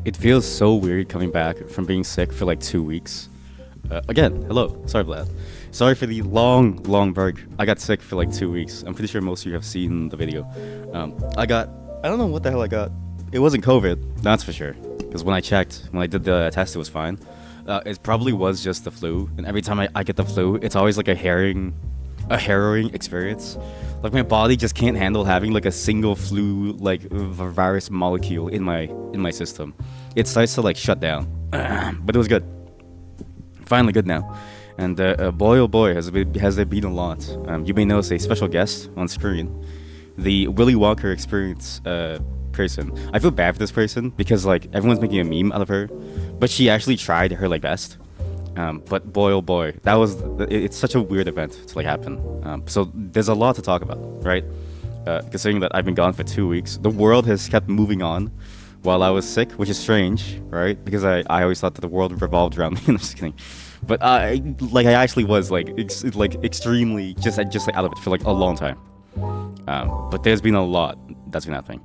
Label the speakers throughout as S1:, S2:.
S1: It feels so weird coming back from being sick for like 2 weeks. Again, hello. Sorry, Vlad. Sorry for the long, long break. I got sick for like 2 weeks. I'm pretty sure most of you have seen the video. I don't know what the hell I got. It wasn't COVID, that's for sure. Because when I did the test, it was fine. It probably was just the flu. And every time I get the flu, it's always like a harrowing experience. Like my body just can't handle having like a single flu like virus molecule in my system. It starts to like shut down. But it was good. Finally good now. And boy oh boy has there been a lot. You may notice a special guest on screen, the Willy Wonka experience person. I feel bad for this person because like everyone's making a meme out of her, but she actually tried her like best. But boy oh boy, it's such a weird event to like happen. So there's a lot to talk about, right? Considering that I've been gone for 2 weeks, the world has kept moving on while I was sick, which is strange, right? Because I always thought that the world revolved around me. I'm just kidding. But I actually was like extremely just like out of it for like a long time. But there's been a lot that's been happening.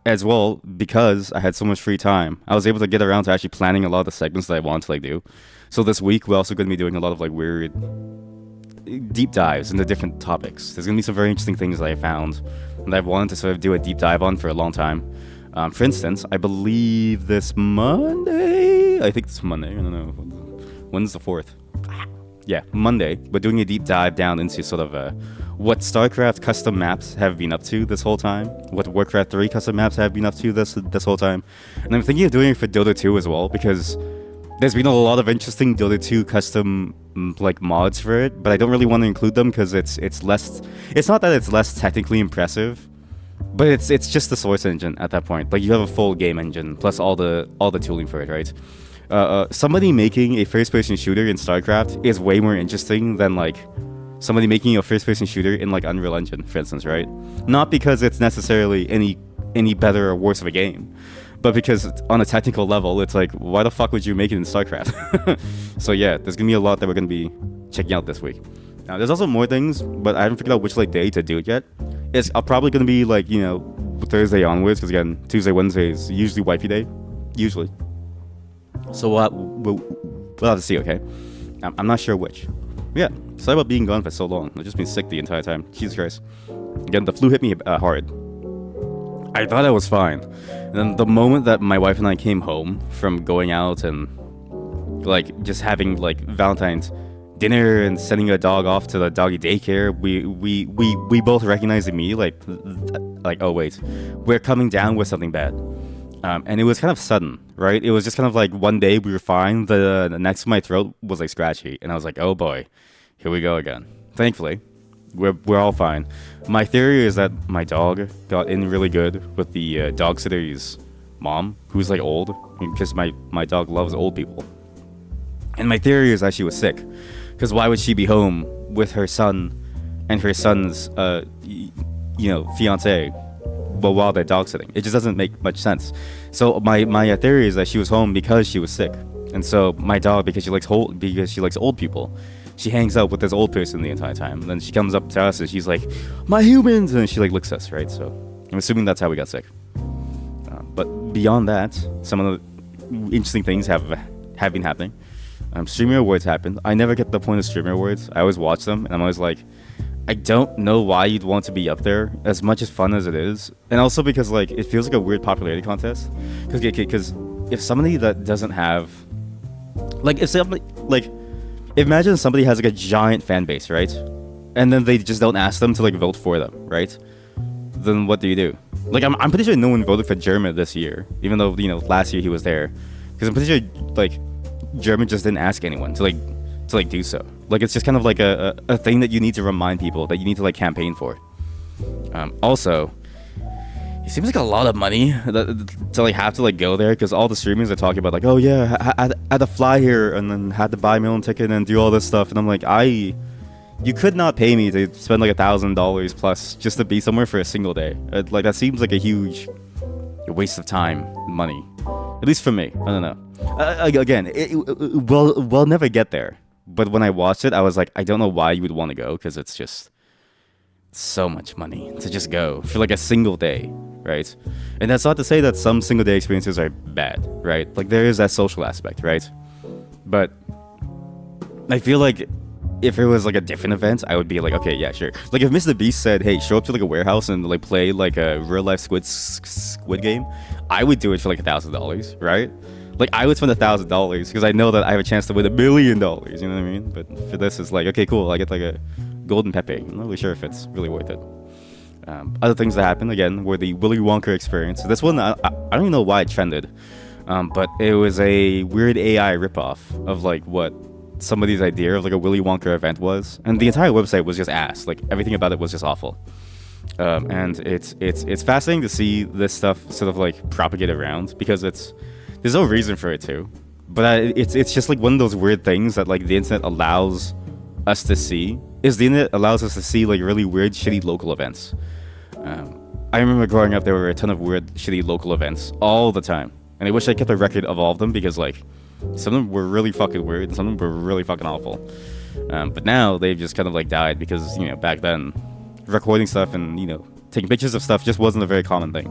S1: As well, because I had so much free time, I was able to get around to actually planning a lot of the segments that I want to like do. So this week we're also going to be doing a lot of like weird deep dives into different topics. There's going to be some very interesting things that I found that I've wanted to sort of do a deep dive on for a long time. For instance, I believe this Monday, I think it's Monday, I don't know, when's the 4th? Yeah, Monday, we're doing a deep dive down into sort of what StarCraft custom maps have been up to this whole time, what Warcraft 3 custom maps have been up to this whole time, and I'm thinking of doing it for Dota 2 as well, because there's been a lot of interesting Dota 2 custom like mods for it, but I don't really want to include them because it's not that it's less technically impressive, but it's just the source engine at that point. Like you have a full game engine plus all the tooling for it, right? Somebody making a first-person shooter in StarCraft is way more interesting than like somebody making a first-person shooter in like Unreal Engine, for instance, right? Not because it's necessarily any better or worse of a game, but because on a technical level, it's like, why the fuck would you make it in StarCraft? So yeah, there's gonna be a lot that we're gonna be checking out this week. Now, there's also more things, but I haven't figured out which like day to do it yet. It's probably gonna be like, you know, Thursday onwards, because again, Tuesday, Wednesday is usually wifey day, usually. So we'll have to see, okay? I'm not sure which. Yeah, sorry about being gone for so long. I've just been sick the entire time. Jesus Christ. Again, the flu hit me hard. I thought I was fine. And then the moment that my wife and I came home from going out and like just having like Valentine's dinner and sending a dog off to the doggy daycare, we both recognized immediately like oh wait, we're coming down with something bad. And it was kind of sudden, right? It was just kind of like one day we were fine. The next my throat was like scratchy, and I was like, oh boy, here we go again. Thankfully, we're all fine. My theory is that my dog got in really good with the dog sitter's mom, who's like old, because my dog loves old people. And my theory is that she was sick, because why would she be home with her son and her son's fiance? But while they're dog sitting, it just doesn't make much sense. So my theory is that she was home because she was sick, and so my dog, because she likes old people, she hangs out with this old person the entire time. And then she comes up to us and she's like, "My humans," and she like licks us, right? So I'm assuming that's how we got sick. But beyond that, some of the interesting things have been happening. Streamer awards happened. I never get the point of streamer awards. I always watch them, and I'm always like, I don't know why you'd want to be up there, as much as fun as it is, and also because like it feels like a weird popularity contest. Because if somebody that doesn't have, like, imagine somebody has like a giant fan base, right? And then they just don't ask them to like vote for them, right? Then what do you do? Like I'm pretty sure no one voted for German this year, even though last year he was there, because I'm pretty sure like German just didn't ask anyone to do so. Like it's just kind of like a thing that you need to remind people that you need to like campaign for. Also, it seems like a lot of money to like have to like go there, because all the streamers are talking about like, oh yeah, I had to fly here and then had to buy my own ticket and do all this stuff, and I'm like, you could not pay me to spend like $1,000 plus just to be somewhere for a single day. Like that seems like a huge waste of time and money, at least for me. I don't know. Again, we'll never get there. But when I watched it, I was like, I don't know why you would want to go, because it's just so much money to just go for like a single day. right? And that's not to say that some single day experiences are bad, right? Like there is that social aspect, right? But I feel like if it was like a different event, I would be like, okay, yeah, sure. Like if Mr. Beast said, hey, show up to like a warehouse and like play like a real life squid game, I would do it for like $1,000, right? Like I would spend $1,000 because I know that I have a chance to win $1 million. You know what I mean? But for this, it's like, okay, cool. I get like a golden Pepe. I'm not really sure if it's really worth it. Other things that happened again were the Willy Wonka experience. This one, I don't even know why it trended, but it was a weird AI ripoff of like what somebody's idea of like a Willy Wonka event was, and the entire website was just ass. Like everything about it was just awful. And it's fascinating to see this stuff sort of like propagate around because there's no reason for it to, but it's just like one of those weird things that like the internet allows us to see. Is the internet allows us to see like really weird, shitty local events. I remember growing up, there were a ton of weird, shitty local events all the time, and I wish I kept a record of all of them because like some of them were really fucking weird and some of them were really fucking awful. But now they've just kind of like died because back then recording stuff and taking pictures of stuff just wasn't a very common thing.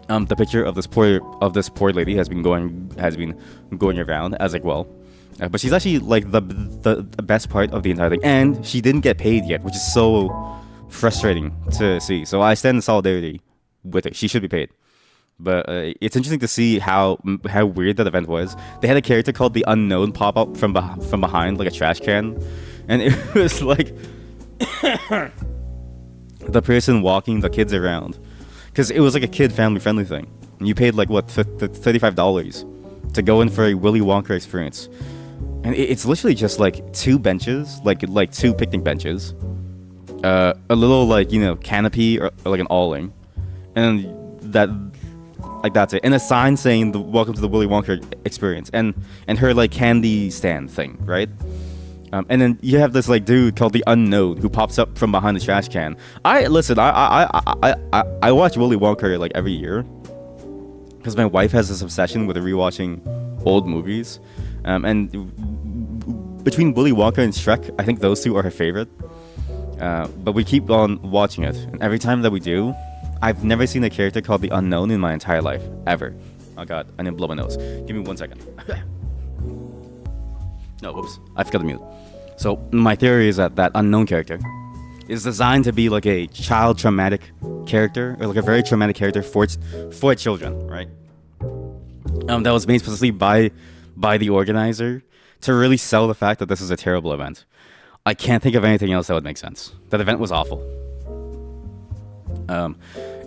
S1: The picture of this poor lady has been going around as like, well, but she's actually like the best part of the entire thing, and she didn't get paid yet, which is so frustrating to see. So I stand in solidarity with her. She should be paid. But it's interesting to see how weird that event was. They had a character called the Unknown pop up from behind like a trash can, and it was like the person walking the kids around, because it was like a kid family friendly thing, and you paid like what $35 to go in for a Willy Wonka experience, and it's literally just like two benches, like two picnic benches, a little like canopy or like an awling, and that's it, and a sign saying "Welcome to the Willy Wonka experience," and her like candy stand thing, right? And then you have this like dude called the Unknown who pops up from behind the trash can. I watch Willy Wonka like every year because my wife has this obsession with rewatching old movies, and between Willy Wonka and Shrek, I think those two are her favorite. But we keep on watching it, and every time that we do, I've never seen a character called the Unknown in my entire life, ever. Oh god, I didn't blow my nose. Give me 1 second. No, whoops, I forgot to mute. So my theory is that Unknown character is designed to be like a child traumatic character, or like a very traumatic character for children, right? That was made specifically by the organizer to really sell the fact that this is a terrible event. I can't think of anything else that would make sense. That event was awful.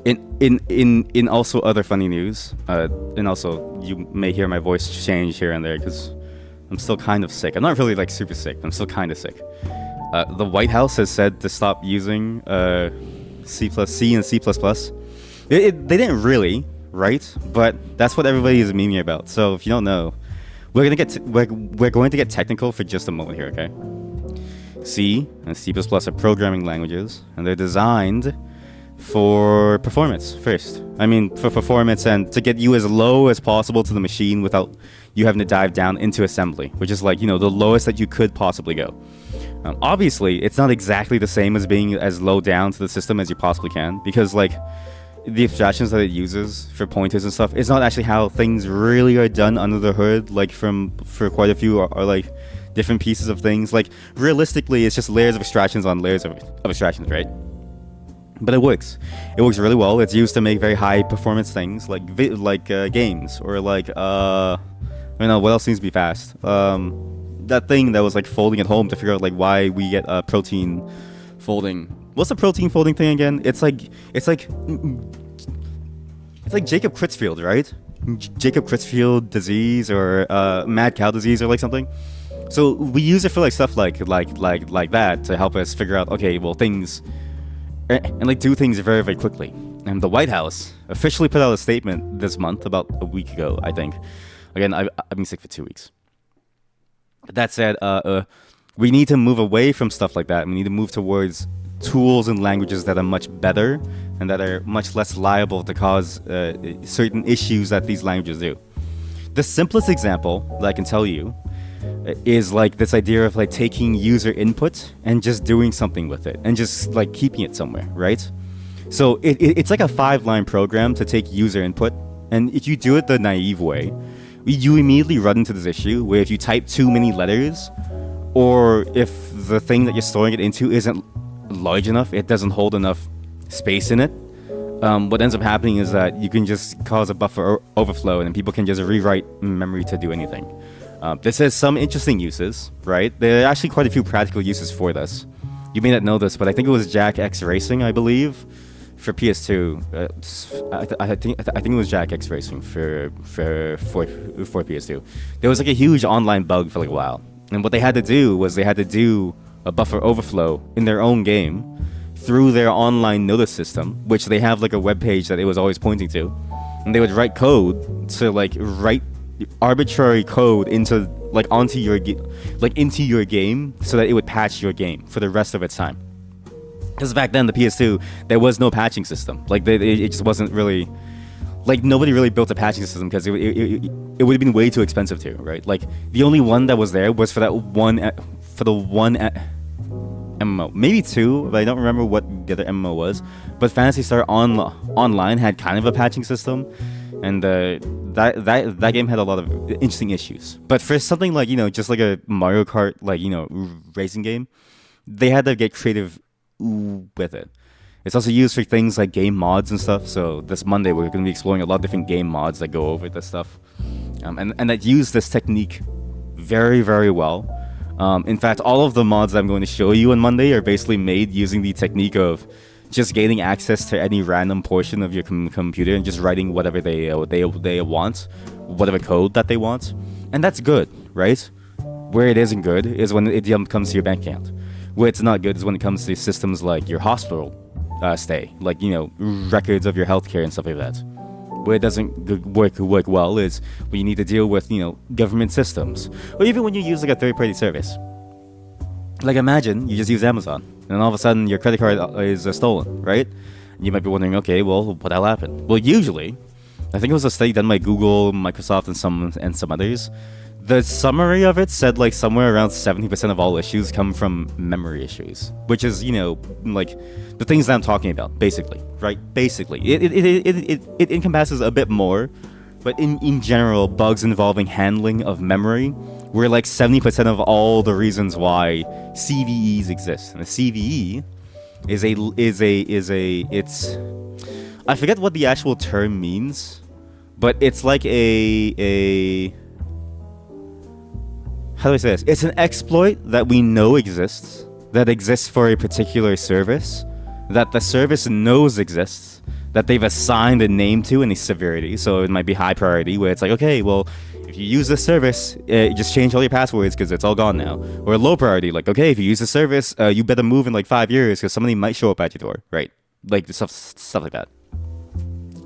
S1: In also other funny news, and also you may hear my voice change here and there because I'm still kind of sick. I'm not really like super sick, but I'm still kind of sick. The Whitehouse has said to stop using C and C++. They didn't really, right? But that's what everybody is memeing about. So if you don't know, we're going to get technical for just a moment here, okay? C and C++ are programming languages, and they're designed for performance first. I mean, for performance and to get you as low as possible to the machine without you having to dive down into assembly, which is like, the lowest that you could possibly go. Obviously, it's not exactly the same as being as low down to the system as you possibly can, because like the abstractions that it uses for pointers and stuff is not actually how things really are done under the hood, like for quite a few are like different pieces of things. Like realistically, it's just layers of abstractions on layers of abstractions, right? But it works. It works really well. It's used to make very high performance things like games, or like I don't know what else seems to be fast. That thing that was like folding at home to figure out like why we get protein folding. What's the protein folding thing again? It's like Jacob Creutzfeldt, right? Jacob Creutzfeldt disease, or mad cow disease, or like something. So we use it for like stuff like that to help us figure out, okay, well, things and like do things very, very quickly. And the White House officially put out a statement this month, about a week ago, I think. Again, I've been sick for 2 weeks. That said, we need to move away from stuff like that. We need to move towards tools and languages that are much better and that are much less liable to cause certain issues that these languages do. The simplest example that I can tell you is like this idea of like taking user input and just doing something with it and just like keeping it somewhere, right? So it's like a 5-line program to take user input, and if you do it the naive way, you immediately run into this issue where if you type too many letters, or if the thing that you're storing it into isn't large enough, it doesn't hold enough space in it, what ends up happening is that you can just cause a buffer overflow, and then people can just rewrite memory to do anything. This has some interesting uses, right? There are actually quite a few practical uses for this. You may not know this, but I think it was Jack X Racing, I believe, for PS2. I think it was Jack X Racing for PS2. There was like a huge online bug for like a while, and what they had to do was they had to do a buffer overflow in their own game through their online notice system, which they have like a web page that it was always pointing to, and they would write code to like write arbitrary code into like onto your into your game so that it would patch your game for the rest of its time. Because back then the PS2 there was no patching system. Like it just wasn't really, like nobody really built a patching system because it would have been way too expensive too, right? Like the only one that was there was for the one MMO, maybe two, but I don't remember what the other MMO was. But Phantasy Star Online had kind of a patching system, and that game had a lot of interesting issues. But for something like, just like a Mario Kart, like, racing game, they had to get creative with it. It's also used for things like game mods and stuff. So this Monday we're going to be exploring a lot of different game mods that go over this stuff, and that use this technique very, very well. In fact, all of the mods that I'm going to show you on Monday are basically made using the technique of just gaining access to any random portion of your computer and just writing whatever they want, whatever code that they want. And that's good, right? Where it isn't good is when it comes to your bank account. Where it's not good is when it comes to systems like your hospital stay, like, records of your healthcare and stuff like that. Where it doesn't work well is when you need to deal with, government systems. Or even when you use like a third-party service. Like imagine you just use Amazon, and all of a sudden your credit card is stolen, right? And you might be wondering, okay, well, what will happen? Well, usually, I think it was a study done by Google, Microsoft, and some others. The summary of it said like somewhere around 70% of all issues come from memory issues, which is, like the things that I'm talking about, basically, right? Basically, it encompasses a bit more, but in general, bugs involving handling of memory were like 70% of all the reasons why CVEs exist. And a CVE it's I forget what the actual term means, but it's like how do I say this? It's an exploit that we know exists, that exists for a particular service, that the service knows exists, that they've assigned a name to and a severity. So it might be high priority, where it's like, okay, well, if you use this service, just change all your passwords because it's all gone now. Or low priority, like, okay, if you use the service, you better move in like 5 years because somebody might show up at your door, right? Like stuff like that.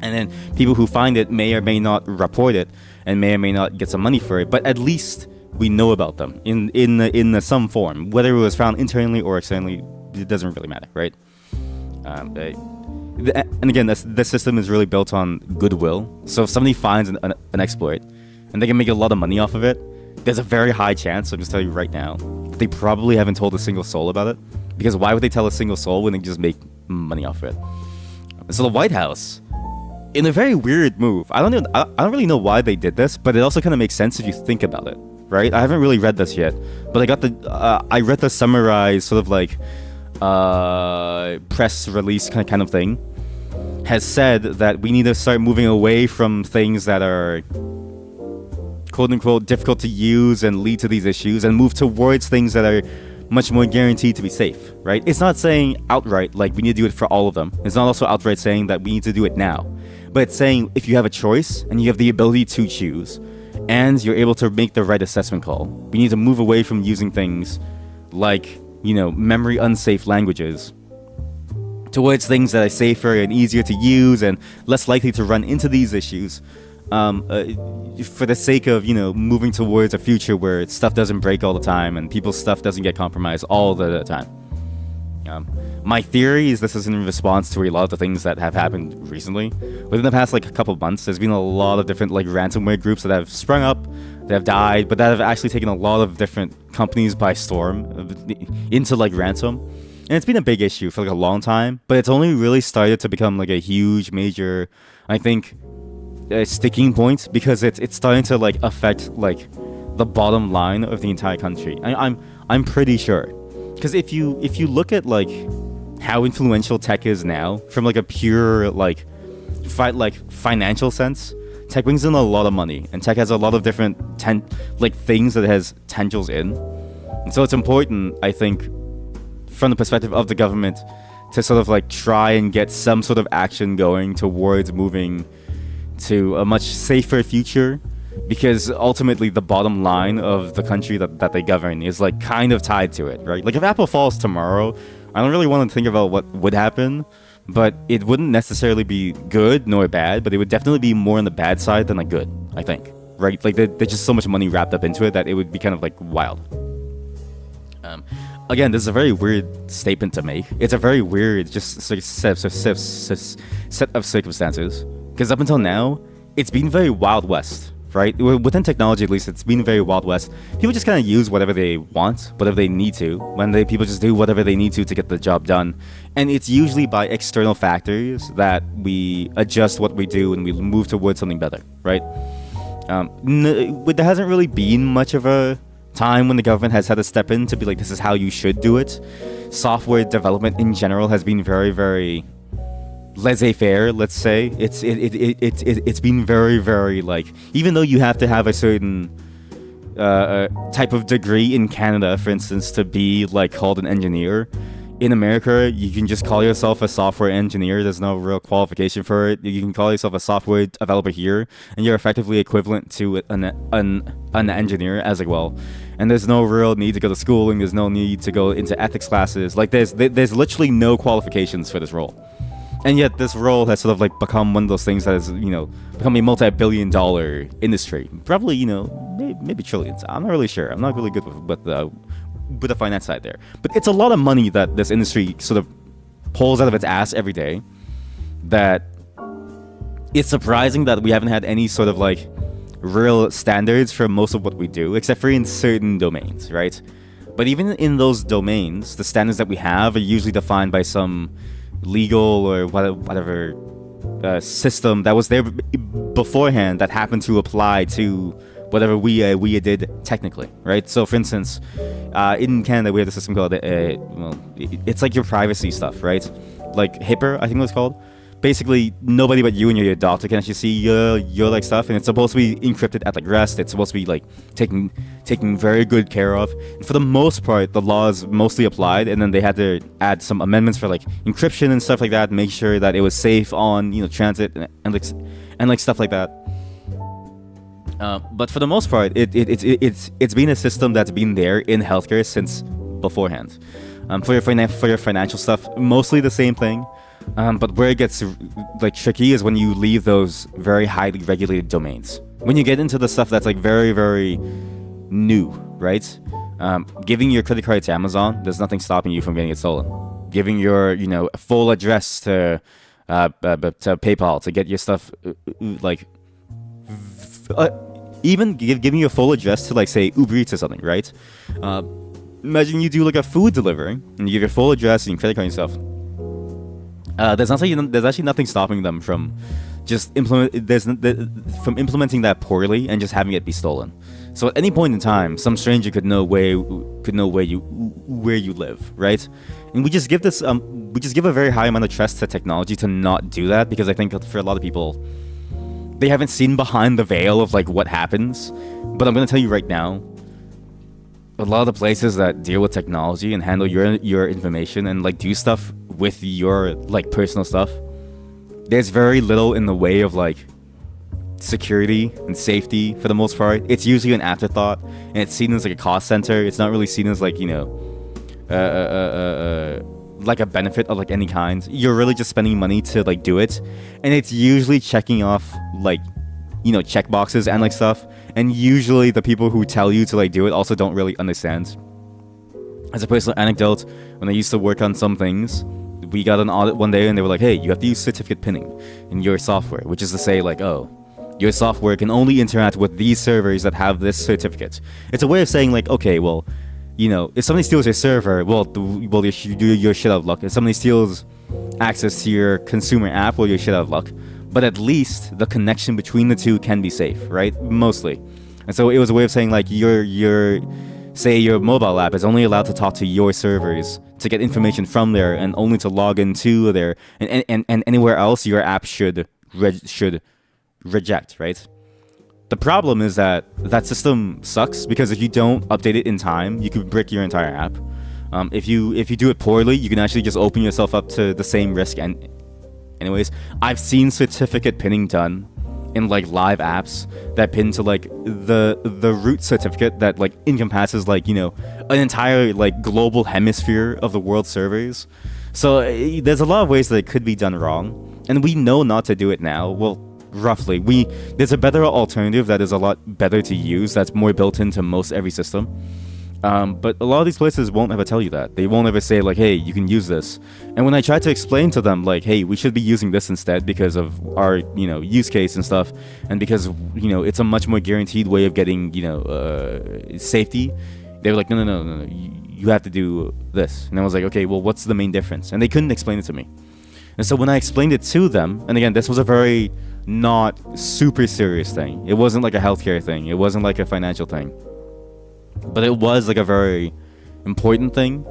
S1: And then people who find it may or may not report it and may or may not get some money for it, but at least we know about them in some form. Whether it was found internally or externally, it doesn't really matter, right? And again, the system is really built on goodwill. So if somebody finds an exploit and they can make a lot of money off of it, there's a very high chance, I'm just telling you right now, that they probably haven't told a single soul about it. Because why would they tell a single soul when they just make money off of it? So the Whitehouse, in a very weird move, I don't really know why they did this, but it also kind of makes sense if you think about it, right? I haven't really read this yet, but I read the summarized sort of like press release kind of thing. Has said that we need to start moving away from things that are quote unquote difficult to use and lead to these issues, and move towards things that are much more guaranteed to be safe, right? It's not saying outright like we need to do it for all of them. It's not also outright saying that we need to do it now, but it's saying if you have a choice and you have the ability to choose and you're able to make the right assessment call, we need to move away from using things like, memory unsafe languages towards things that are safer and easier to use and less likely to run into these issues, for the sake of, moving towards a future where stuff doesn't break all the time and people's stuff doesn't get compromised all the time. My theory is this is in response to a lot of the things that have happened recently. Within the past, a couple of months, there's been a lot of different, ransomware groups that have sprung up, that have died, but that have actually taken a lot of different companies by storm into, ransom. and it's been a big issue for like a long time, but it's only really started to become like a huge, major, I think, sticking point because it's starting to like affect like the bottom line of the entire country. I'm pretty sure, because if you look at like how influential tech is now from like a pure like financial sense, tech brings in a lot of money, and tech has a lot of different things that it has tendrils in, and so it's important, I think, from the perspective of the government, to sort of like try and get some sort of action going towards moving to a much safer future, because ultimately the bottom line of the country that they govern is like kind of tied to it, right? Like if Apple falls tomorrow, I don't really want to think about what would happen, but it wouldn't necessarily be good nor bad, but it would definitely be more on the bad side than like good, I think, right? Like there's just so much money wrapped up into it that it would be kind of like wild. Again, this is a very weird statement to make. It's a very weird just set of circumstances, because up until now, it's been very Wild West, right? Within technology, at least, it's been very Wild West. People just kind of use whatever they want, whatever they need to. People just do whatever they need to get the job done. And it's usually by external factors that we adjust what we do and we move towards something better, right? There hasn't really been much of a time when the government has had to step in to be like, this is how you should do it. Software development in general has been very, very laissez-faire, let's say. It's been very, very like, even though you have to have a certain type of degree in Canada, for instance, to be like called an engineer, in America you can just call yourself a software engineer. There's no real qualification for it. You can call yourself a software developer here, and you're effectively equivalent to an engineer as well. And there's no real need to go to schooling. There's no need to go into ethics classes. Like there's literally no qualifications for this role. And yet this role has sort of like become one of those things that has, become a multi-billion-dollar industry. Probably, maybe trillions. I'm not really sure. I'm not really good with the finance side there. But it's a lot of money that this industry sort of pulls out of its ass every day, that it's surprising that we haven't had any sort of like real standards for most of what we do, except for in certain domains, right? But even in those domains, the standards that we have are usually defined by some legal or whatever system that was there beforehand that happened to apply to whatever we did technically, right? So, for instance, in Canada, we have a system called it's like your privacy stuff, right? Like HIPAA, I think it was called. Basically, nobody but you and your doctor can actually see your like stuff, and it's supposed to be encrypted at like rest. It's supposed to be like taken very good care of. And for the most part, the laws mostly applied, and then they had to add some amendments for like encryption and stuff like that, make sure that it was safe on transit and stuff like that. But for the most part, it's been a system that's been there in healthcare since beforehand. For your financial stuff, mostly the same thing. But where it gets like tricky is when you leave those very highly regulated domains. When you get into the stuff that's like very, very new, right? Giving your credit card to Amazon, there's nothing stopping you from getting it stolen. Giving your full address to PayPal to get your stuff even giving you a full address to like say Uber Eats or something, right? Imagine you do like a food delivery and you give your full address and your credit card and stuff. There's actually nothing stopping them from just implementing that poorly and just having it be stolen. So at any point in time, some stranger could know where you live, right? And we just give a very high amount of trust to technology to not do that, because I think for a lot of people, they haven't seen behind the veil of like what happens. But I'm gonna tell you right now, a lot of the places that deal with technology and handle your information and like do stuff with your like personal stuff, there's very little in the way of like security and safety for the most part. It's usually an afterthought, and it's seen as like a cost center. It's not really seen as like like a benefit of like any kind. You're really just spending money to like do it, and it's usually checking off like check boxes and like stuff. And usually the people who tell you to like do it also don't really understand. As a personal anecdote, when I used to work on some things, we got an audit one day and they were like, hey, you have to use certificate pinning in your software, which is to say like, oh, your software can only interact with these servers that have this certificate. It's a way of saying like, okay, well, if somebody steals your server, well, you're shit out of luck. If somebody steals access to your consumer app, well, you're shit out of luck. But at least the connection between the two can be safe, right? Mostly. And so it was a way of saying, like, say your mobile app is only allowed to talk to your servers to get information from there, and only to log into there, and anywhere else your app should reject, right? The problem is that system sucks, because if you don't update it in time, you could brick your entire app. If you do it poorly, you can actually just open yourself up to the same risk. And anyways, I've seen certificate pinning done in like live apps that pin to like the root certificate that like encompasses like an entire like global hemisphere of the world servers. So there's a lot of ways that it could be done wrong, and we know not to do it now. Well, roughly, there's a better alternative that is a lot better to use, that's more built into most every system. But a lot of these places won't ever tell you that. They won't ever say like, hey, you can use this. And when I try to explain to them like, hey, we should be using this instead because of our use case and stuff, and because it's a much more guaranteed way of getting safety, they were like, no, you have to do this. And I was like, okay, well, what's the main difference? And they couldn't explain it to me. And so when I explained it to them, and again, this was a very not super serious thing. It wasn't like a healthcare thing. It wasn't like a financial thing. But it was like a very important thing,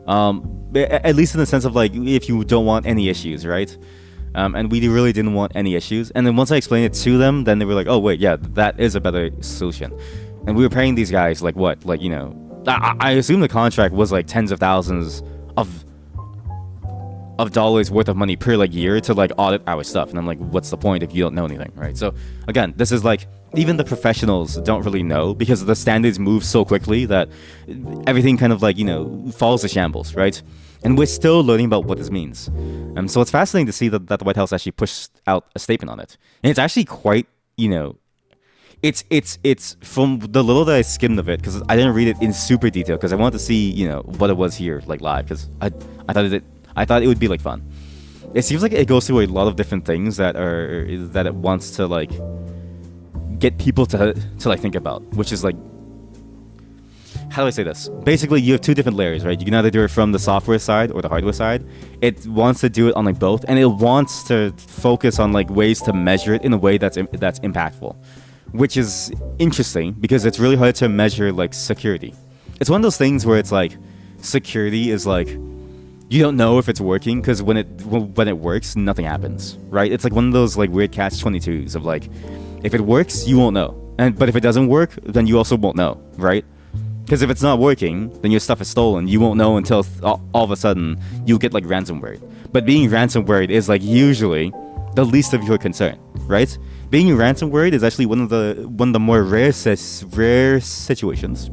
S1: at least in the sense of like, if you don't want any issues, right? And we really didn't want any issues. And then once I explained it to them, then they were like, oh wait, yeah, that is a better solution. And we were paying these guys like what, like I assume the contract was like tens of thousands of dollars worth of money per like year to like audit our stuff. And I'm like, what's the point if you don't know anything, right? So again, this is like, even the professionals don't really know, because the standards move so quickly that everything kind of like falls to shambles, right? And we're still learning about what this means. So it's fascinating to see that the White House actually pushed out a statement on it, and it's actually quite it's from the little that I skimmed of it, because I didn't read it in super detail because I wanted to see what it was here like live, because I thought it would be like fun. It seems like it goes through a lot of different things that it wants to like get people to like think about, which is like, how do I say this? Basically, you have two different layers, right? You can either do it from the software side or the hardware side. It wants to do it on like both, and it wants to focus on like ways to measure it in a way that's impactful, which is interesting because it's really hard to measure like security. It's one of those things where it's like security is like, you don't know if it's working, because when it works, nothing happens, right? It's like one of those like weird catch-22s of like, if it works, you won't know, but if it doesn't work, then you also won't know, right? Because if it's not working, then your stuff is stolen. You won't know until all of a sudden you get like ransomware. But being ransomware is like usually the least of your concern, right? Being ransomware is actually one of the more rare situations.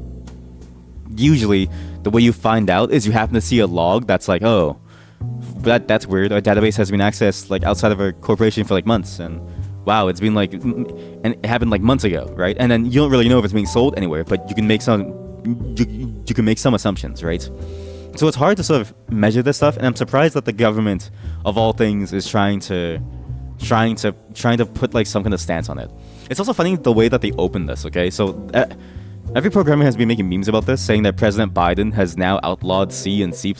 S1: Usually, the way you find out is you happen to see a log that's like, oh, that's weird. Our database has been accessed like outside of our corporation for like months, and wow, it's been like, and it happened like months ago, right? And then you don't really know if it's being sold anywhere, but you can make some assumptions, right? So it's hard to sort of measure this stuff, and I'm surprised that the government, of all things, is trying to put like some kind of stance on it. It's also funny the way that they open this. Okay, so every programmer has been making memes about this, saying that President Biden has now outlawed C and C++,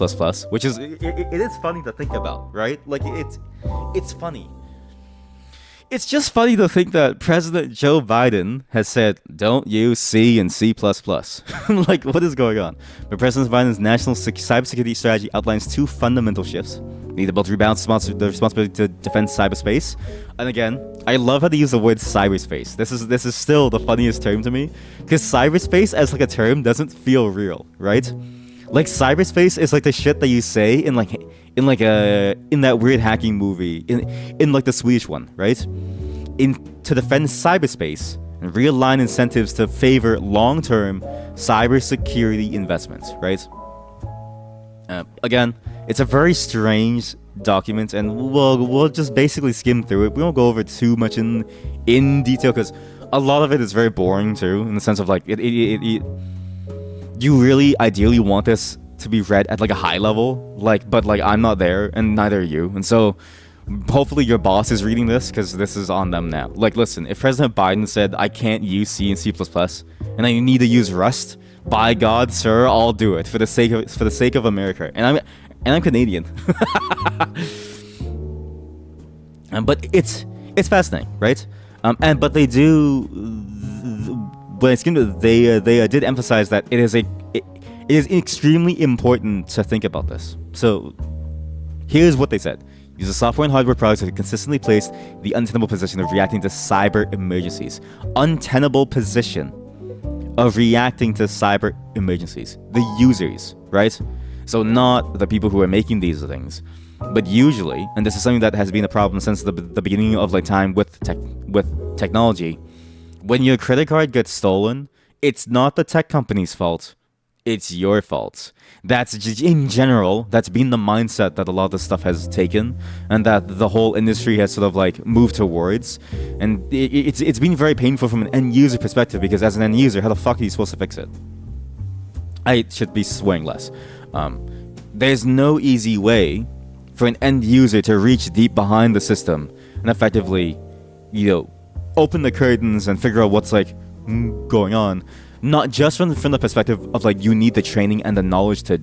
S1: which is it is funny to think about, right? Like it's funny. It's just funny to think that President Joe Biden has said, don't use C and C++. Like, what is going on? But President Biden's national cybersecurity strategy outlines two fundamental shifts. Need to both rebalance the responsibility to defend cyberspace. And again, I love how they use the word cyberspace. This is still the funniest term to me, because cyberspace as like a term doesn't feel real, right? Like cyberspace is like the shit that you say in that weird hacking movie, in like the Swedish one, right? To defend cyberspace and realign incentives to favor long-term cybersecurity investments, right? Again, it's a very strange document, and we'll just basically skim through it. We won't go over too much in detail, because a lot of it is very boring too, in the sense of like you really ideally want this to be read at like a high level, but I'm not there, and neither are you, and so hopefully your boss is reading this, because this is on them now. Like, listen, if President Biden said I can't use C and C++ and I need to use Rust, by God, sir, I'll do it for the sake of America. And I'm Canadian. But it's fascinating, right? But they do. When it came to, they did emphasize that it is extremely important to think about this. So here's what they said. Use the software and hardware products that consistently place the untenable position of reacting to cyber emergencies. Untenable position of reacting to cyber emergencies. The users, right? So not the people who are making these things, but usually, and this is something that has been a problem since the beginning of like time with technology. When your credit card gets stolen, it's not the tech company's fault. It's your fault. That's just, in general, that's been the mindset that a lot of this stuff has taken, and that the whole industry has sort of like moved towards. And it's been very painful from an end user perspective, because as an end user, how the fuck are you supposed to fix it? I should be swearing less. There's no easy way for an end user to reach deep behind the system and effectively, open the curtains and figure out what's like going on. Not just from the perspective of like you need the training and the knowledge to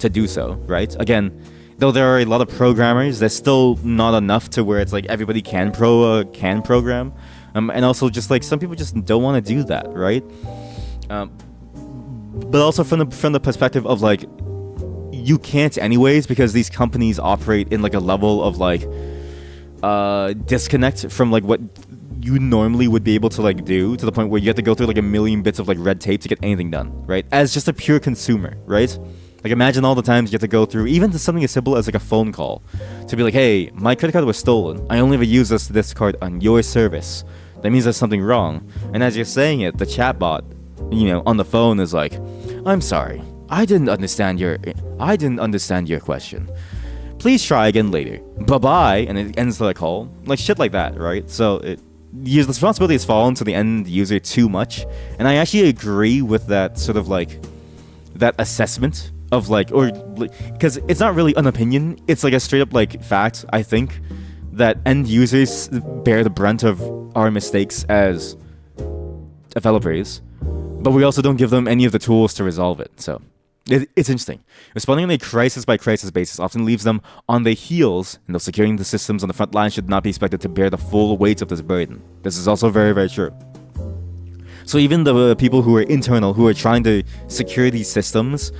S1: do so, right? Again, though there are a lot of programmers, there's still not enough to where it's like everybody can program, and also just like some people just don't want to do that, right? But also from the perspective of like you can't anyways, because these companies operate in like a level of like disconnect from like what you normally would be able to like do, to the point where you have to go through like a million bits of like red tape to get anything done, right? As just a pure consumer, right? Like imagine all the times you have to go through even to something as simple as like a phone call to be like, hey, my credit card was stolen. I only ever use this card on your service. That means there's something wrong. And as you're saying it, the chatbot, on the phone is like, I'm sorry, I didn't understand your question. Please try again later. Bye-bye, and it ends the call. Like shit like that, right? So the responsibility has fallen to the end user too much, and I actually agree with that sort of like that assessment of like, or because it's not really an opinion, it's like a straight up like fact. I think that end users bear the brunt of our mistakes as developers, but we also don't give them any of the tools to resolve it. So it's interesting. Responding on a crisis-by-crisis basis often leaves them on their heels, and those securing the systems on the front line should not be expected to bear the full weight of this burden. This is also very, very true. So even the people who are internal, who are trying to secure these systems,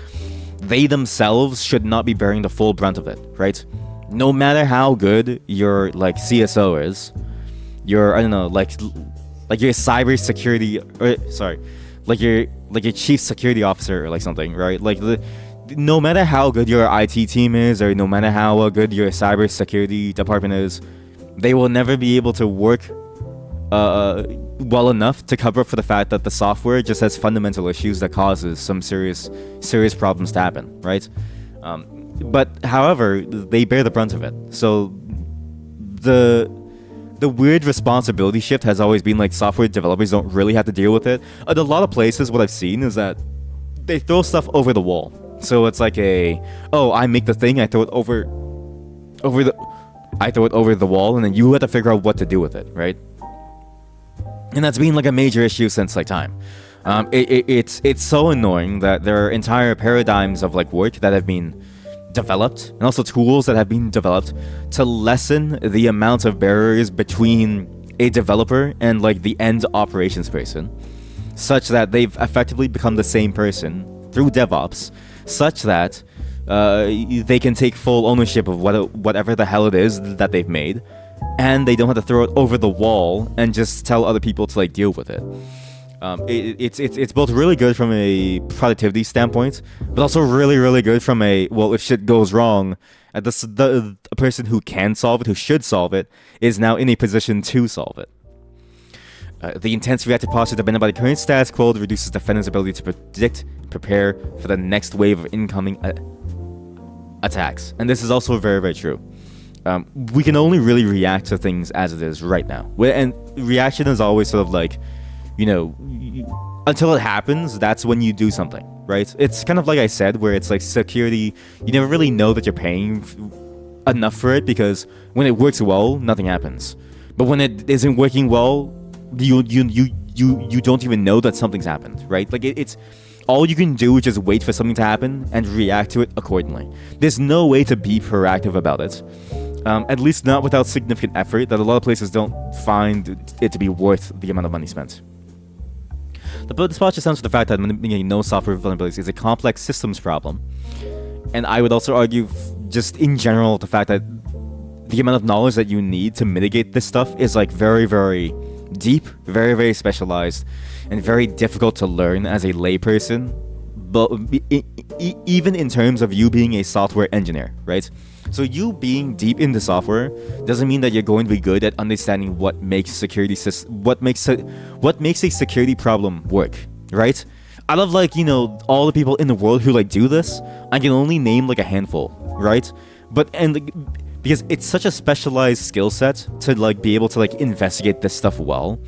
S1: they themselves should not be bearing the full brunt of it, right? No matter how good your like CSO is, your like your cyber security, like your chief security officer or like something, right? Like no matter how good your IT team is, or no matter how good your cyber security department is, they will never be able to work well enough to cover up for the fact that the software just has fundamental issues that causes some serious problems to happen, right? But however, they bear the brunt of it. So the weird responsibility shift has always been like software developers don't really have to deal with it. At a lot of places, what I've seen is that they throw stuff over the wall. So it's like I make the thing, I throw it over the wall, and then you have to figure out what to do with it, right? And that's been like a major issue since like time. It's so annoying that there are entire paradigms of like work that have been developed, and also tools that have been developed to lessen the amount of barriers between a developer and like the end operations person, such that they've effectively become the same person through DevOps, such that they can take full ownership of whatever the hell it is that they've made, and they don't have to throw it over the wall and just tell other people to like deal with it. It's both really good from a productivity standpoint, but also really, really good from a, well, if shit goes wrong, the person who can solve it, who should solve it, is now in a position to solve it. The intense reactive posture demanded by the current status quo reduces defenders' ability to predict, prepare for the next wave of incoming attacks. And this is also very, very true. We can only really react to things as it is right now. And reaction is always sort of like, until it happens, that's when you do something, right? It's kind of like I said, where it's like security, you never really know that you're paying enough for it, because when it works well, nothing happens. But when it isn't working well, you don't even know that something's happened, right? Like it's all you can do is just wait for something to happen and react to it accordingly. There's no way to be proactive about it. At least not without significant effort that a lot of places don't find it to be worth the amount of money spent. This part just stems from the fact that mitigating known software vulnerabilities is a complex systems problem. And I would also argue, just in general, the fact that the amount of knowledge that you need to mitigate this stuff is like very, very deep, very, very specialized, and very difficult to learn as a layperson. But even in terms of you being a software engineer, right? So you being deep into software doesn't mean that you're going to be good at understanding what makes what makes a security problem work, right? Out of like, you know, all the people in the world who like do this, I can only name like a handful, right? Because it's such a specialized skill set to like be able to like investigate this stuff well,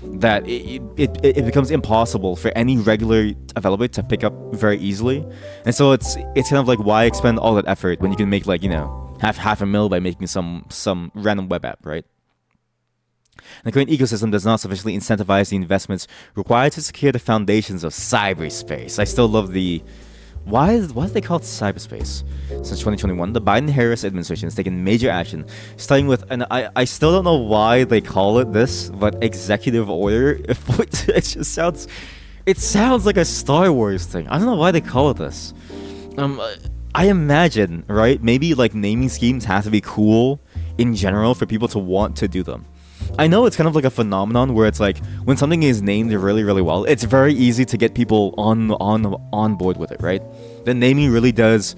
S1: that it becomes impossible for any regular developer to pick up very easily. And so it's kind of like, why expend all that effort when you can make like, you know, half a mil by making some random web app, right? The current ecosystem does not sufficiently incentivize the investments required to secure the foundations of cyberspace. I still love the... Why is they called cyberspace? Since 2021, the Biden-Harris administration has taken major action, starting with, and I still don't know why they call it this, but executive order. It sounds like a Star Wars thing. I don't know why they call it this. I imagine, right? Maybe like naming schemes have to be cool in general for people to want to do them. I know it's kind of like a phenomenon where it's like when something is named really, really well, it's very easy to get people on board with it, right? The naming really does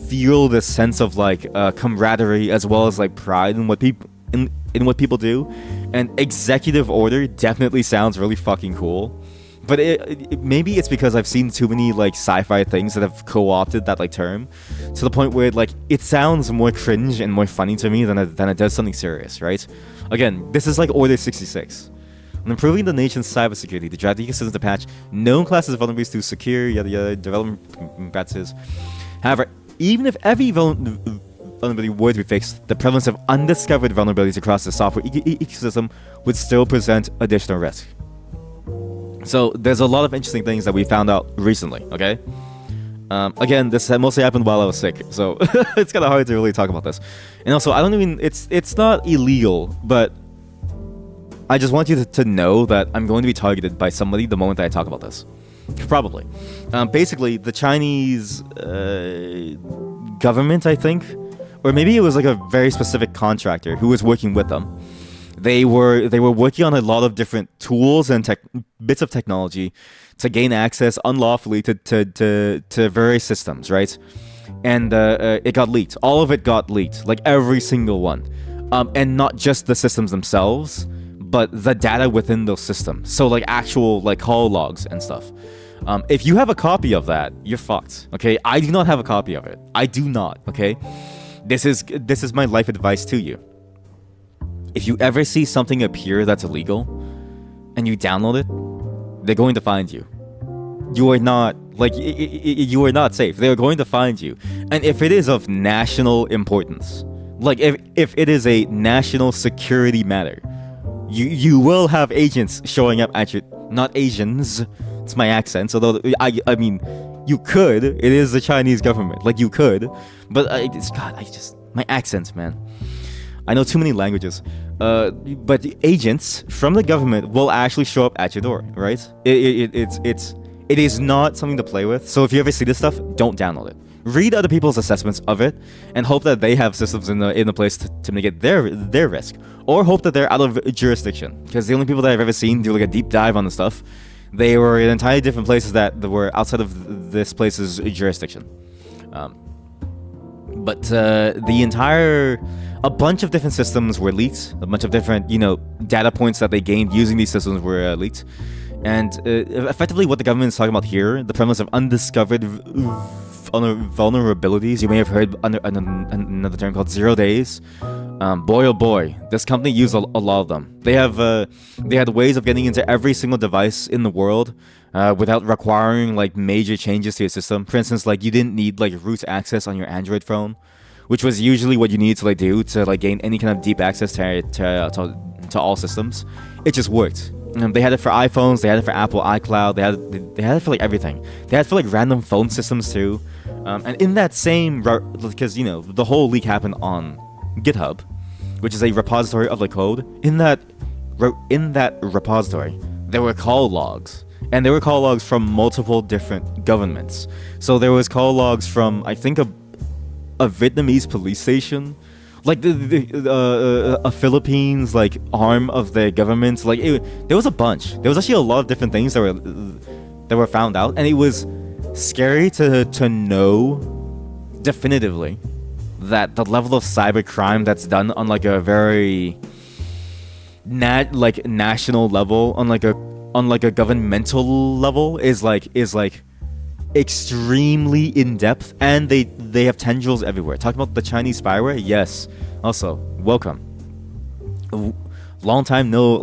S1: feel this sense of like camaraderie as well as like pride in what people in what people do. And executive order definitely sounds really fucking cool. But maybe it's because I've seen too many like sci-fi things that have co-opted that like term to the point where like it sounds more cringe and more funny to me than it does something serious, right? Again, this is like Order 66. On improving the nation's cybersecurity, the draft ecosystem to patch known classes of vulnerabilities to secure yada yada development practices. However, even if every vulnerability were to be fixed, the prevalence of undiscovered vulnerabilities across the software ecosystem would still present additional risk. So there's a lot of interesting things that we found out recently, okay? Again, this mostly happened while I was sick, so it's kind of hard to really talk about this. And also, it's not illegal, but I just want you to know that I'm going to be targeted by somebody the moment that I talk about this. Probably. Basically, the Chinese government, I think, or maybe it was like a very specific contractor who was working with them. They were working on a lot of different tools and bits of technology to gain access unlawfully to various systems, right? And it got leaked. All of it got leaked, like every single one. And not just the systems themselves, but the data within those systems. So like actual like call logs and stuff. If you have a copy of that, you're fucked. Okay, I do not have a copy of it. I do not. Okay, this is my life advice to you. If you ever see something appear that's illegal, and you download it, they're going to find you. You are not, you are not safe. They're going to find you. And if it is of national importance, like if it is a national security matter, you will have agents showing up at you. Not Asians. It's my accent. Although, I mean, you could. It is the Chinese government. Like, you could. But, my accents, man. I know too many languages. But agents from the government will actually show up at your door, right? It is not something to play with. So if you ever see this stuff, don't download it. Read other people's assessments of it and hope that they have systems in the place to mitigate their risk, or hope that they're out of jurisdiction. Because the only people that I've ever seen do like a deep dive on the stuff, they were in entirely different places that were outside of this place's jurisdiction. But a bunch of different systems were leaked. A bunch of different, data points that they gained using these systems were leaked. And effectively what the government is talking about here, the premise of undiscovered vulnerabilities, you may have heard under another term called 0 days. Boy, oh boy, this company used a lot of them. They had ways of getting into every single device in the world without requiring like major changes to your system. For instance, like you didn't need like root access on your Android phone, which was usually what you needed to like do to like gain any kind of deep access to all systems. It just worked. They had it for iPhones, they had it for Apple iCloud, they had it for like everything. They had it for like random phone systems too. And in that same, because the whole leak happened on GitHub, which is a repository of the code. In that repository, there were call logs, and there were call logs from multiple different governments. So there was call logs from, I think, a Vietnamese police station, like a Philippines like arm of the government. Like there was a bunch. There was actually a lot of different things that were found out, and it was scary to know definitively that the level of cybercrime that's done on like a very national level, on like a governmental level, is like extremely in depth, and they have tendrils everywhere. Talking about the Chinese spyware, yes. Also, welcome. Long time no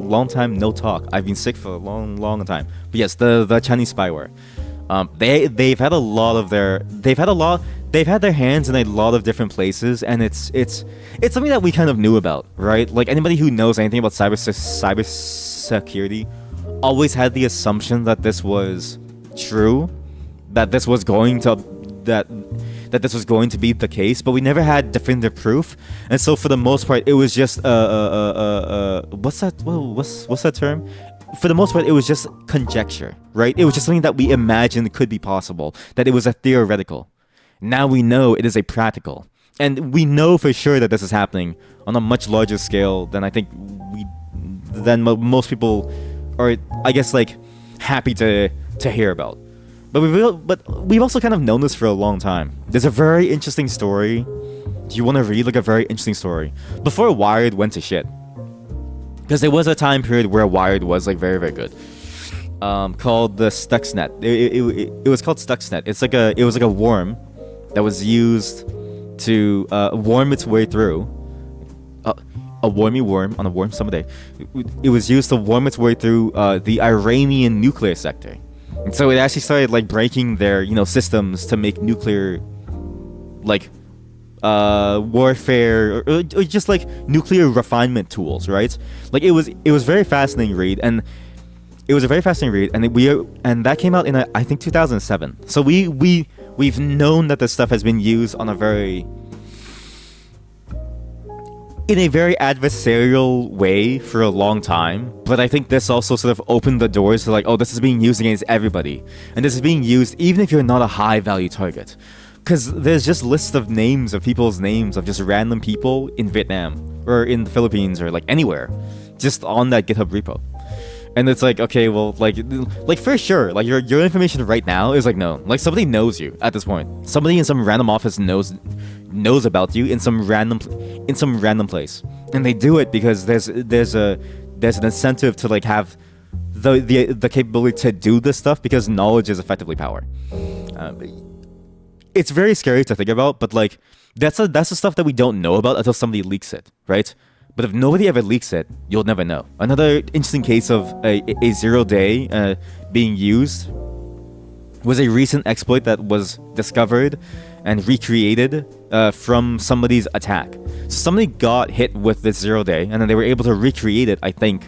S1: talk. I've been sick for a long time. But yes, the Chinese spyware. They've had their hands in a lot of different places, and it's something that we kind of knew about, right? Like anybody who knows anything about cybersecurity always had the assumption that this was true, that this was going to be the case, but we never had definitive proof. And so for the most part, it was just what's that term? For the most part, it was just conjecture, right? It was just something that we imagined could be possible, that it was a theoretical. Now we know it is a practical, and we know for sure that this is happening on a much larger scale than I think most people are, I guess, like happy to hear about. But we've also kind of known this for a long time. There's a very interesting story. Do you want to read like a very interesting story before Wired went to shit? Because there was a time period where Wired was like very, very good. Called the Stuxnet. It was called Stuxnet. It was like a worm that was used to worm its way through. A wormy worm on a warm summer day. It was used to worm its way through the Iranian nuclear sector. And so it actually started like breaking their systems to make nuclear like warfare or just like nuclear refinement tools, right? Like it was very fascinating read, and it was a very fascinating read, and that came out in I think 2007. So we've known that this stuff has been used on in a very adversarial way for a long time, but I think this also sort of opened the doors to like, oh, this is being used against everybody, and this is being used even if you're not a high value target, because there's just lists of names of people's names of just random people in Vietnam or in the Philippines or like anywhere, just on that GitHub repo. And it's like, okay, well, like for sure, like your information right now is like known. Like somebody knows you at this point. Somebody in some random office knows about you in some random place, and they do it because there's an incentive to like have the capability to do this stuff, because knowledge is effectively power. It's very scary to think about, but like that's the stuff that we don't know about until somebody leaks it, right? But if nobody ever leaks it, you'll never know. Another interesting case of a 0-day being used was a recent exploit that was discovered and recreated from somebody's attack. So somebody got hit with this 0-day, and then they were able to recreate it, I think,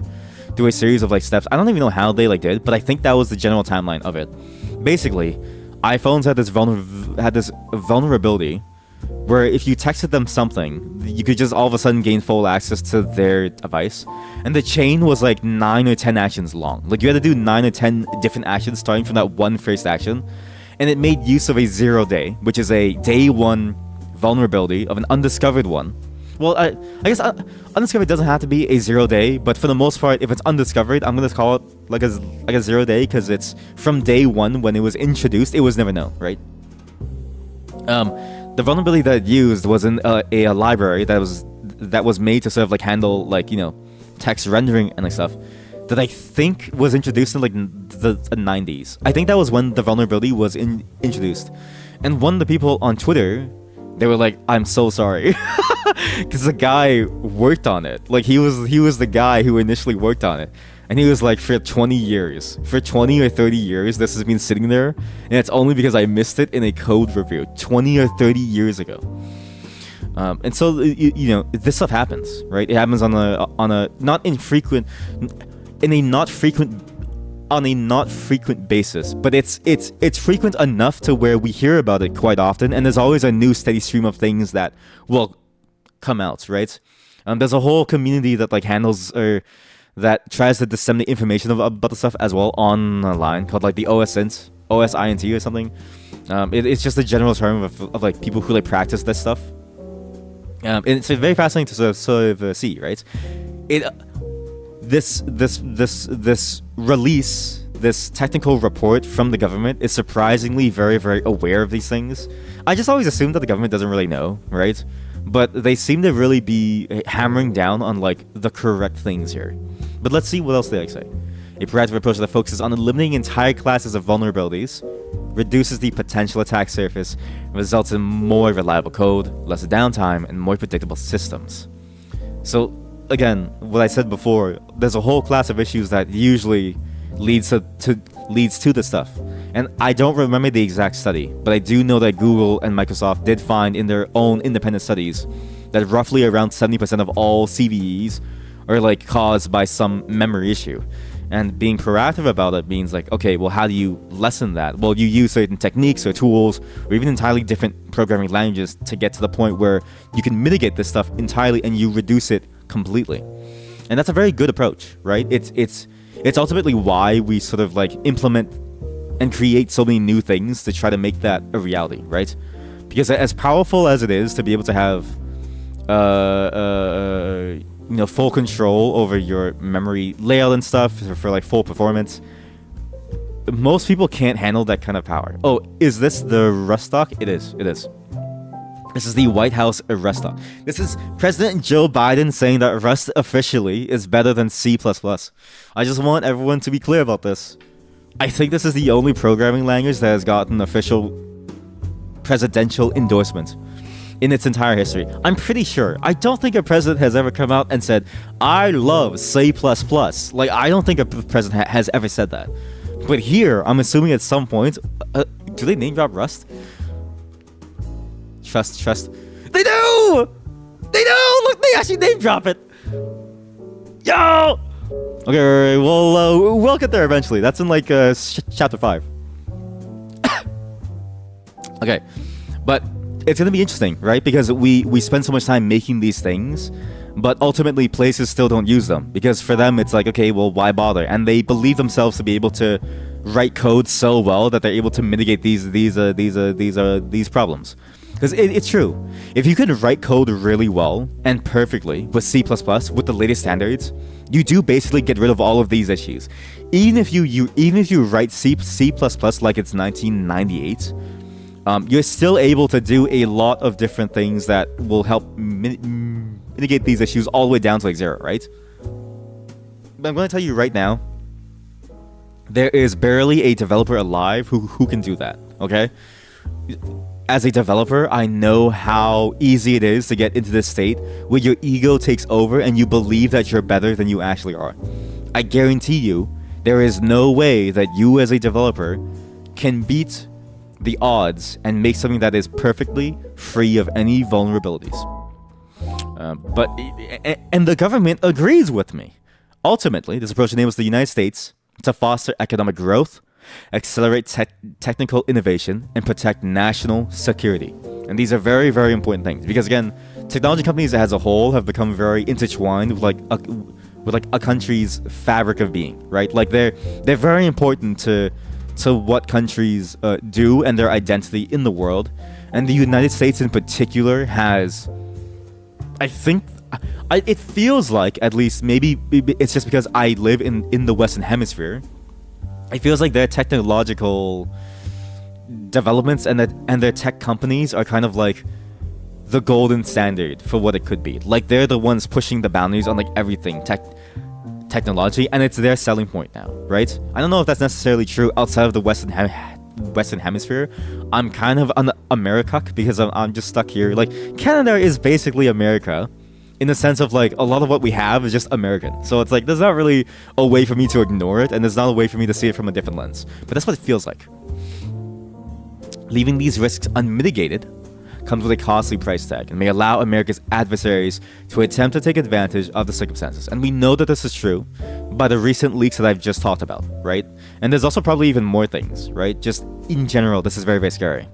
S1: through a series of like steps. I don't even know how they like did, but I think that was the general timeline of it. Basically, iPhones had this vulnerability where if you texted them something, you could just all of a sudden gain full access to their device. And the chain was like 9 or 10 actions long. Like you had to do 9 or 10 different actions starting from that one first action. And it made use of a 0-day, which is a day one vulnerability of an undiscovered one. Well, I guess undiscovered doesn't have to be a 0-day, but for the most part, if it's undiscovered, I'm gonna call it like a 0-day, because it's from day one when it was introduced, it was never known, right? The vulnerability that it used was in a library that was made to sort of like handle like text rendering and like stuff that I think was introduced in like the 90s. I think that was when the vulnerability was introduced, and one of the people on Twitter, they were like, "I'm so sorry," because the guy worked on it. Like he was the guy who initially worked on it. And he was like, for 20 or 30 years, this has been sitting there, and it's only because I missed it in a code review 20 or 30 years ago. And so this stuff happens, right? It happens on a not infrequent. in a not frequent on a not frequent basis, but it's frequent enough to where we hear about it quite often, and there's always a new steady stream of things that will come out, right? There's a whole community that like handles or that tries to disseminate information about the stuff as well online, called like the OSINT or something. It's just a general term of like people who like practice this stuff. It's very fascinating to sort of see, right? This release, this technical report from the government is surprisingly very, very aware of these things. I just always assumed that the government doesn't really know, right? But they seem to really be hammering down on like the correct things here. But let's see what else they like say. A proactive approach that focuses on eliminating entire classes of vulnerabilities, reduces the potential attack surface, and results in more reliable code, less downtime, and more predictable systems. So, again, what I said before, there's a whole class of issues that usually leads to this stuff. And I don't remember the exact study, but I do know that Google and Microsoft did find in their own independent studies that roughly around 70% of all CVEs are like caused by some memory issue. And being proactive about it means like, okay, well, how do you lessen that? Well, you use certain techniques or tools or even entirely different programming languages to get to the point where you can mitigate this stuff entirely and you reduce it completely. And that's a very good approach, right? It's ultimately why we sort of like implement and create so many new things to try to make that a reality, right? Because as powerful as it is to be able to have full control over your memory layout and stuff for like full performance, most people can't handle that kind of power. Oh, is this the Rust doc? It is. This is the Whitehouse Rust doc. This is President Joe Biden saying that Rust officially is better than C++. I just want everyone to be clear about this. I think this is the only programming language that has gotten official presidential endorsement in its entire history. I'm pretty sure. I don't think a president has ever come out and said, I love C++. Like, I don't think a president has ever said that. But here, I'm assuming at some point, do they name drop Rust? Trust. They do! Look, they actually name drop it. Yo! Okay, well, we'll get there eventually. That's in like chapter 5. Okay, but it's gonna be interesting, right? Because we spend so much time making these things, but ultimately places still don't use them because for them it's like, okay, well, why bother? And they believe themselves to be able to write code so well that they're able to mitigate these problems. Because it's true. If you can write code really well and perfectly with C++ with the latest standards, you do basically get rid of all of these issues. Even if you write C++ like it's 1998, you're still able to do a lot of different things that will help mitigate these issues all the way down to like 0, right? But I'm going to tell you right now, there is barely a developer alive who can do that, okay? As a developer, I know how easy it is to get into this state where your ego takes over and you believe that you're better than you actually are. I guarantee you, there is no way that you as a developer can beat the odds and make something that is perfectly free of any vulnerabilities. And the government agrees with me. Ultimately, this approach enables the United States to foster economic growth, accelerate technical innovation, and protect national security. And these are very, very important things because, again, technology companies as a whole have become very intertwined with a country's fabric of being, right? Like they're very important to what countries do and their identity in the world. And the United States in particular has, I think, it feels like, at least maybe it's just because I live in the Western Hemisphere, it feels like their technological developments and their tech companies are kind of like the golden standard for what it could be. Like they're the ones pushing the boundaries on like everything technology, and it's their selling point now, right? I don't know if that's necessarily true outside of the Western Hemisphere. I'm kind of an Americuck because I'm just stuck here. Like Canada is basically America, in the sense of like a lot of what we have is just American. So it's like there's not really a way for me to ignore it, and there's not a way for me to see it from a different lens. But that's what it feels like. Leaving these risks unmitigated
S2: comes with a costly price tag and may allow America's adversaries to attempt to take advantage of the circumstances. And we know that this is true by the recent leaks that I've just talked about, right? And there's also probably even more things, right? Just in general, this is very, very scary.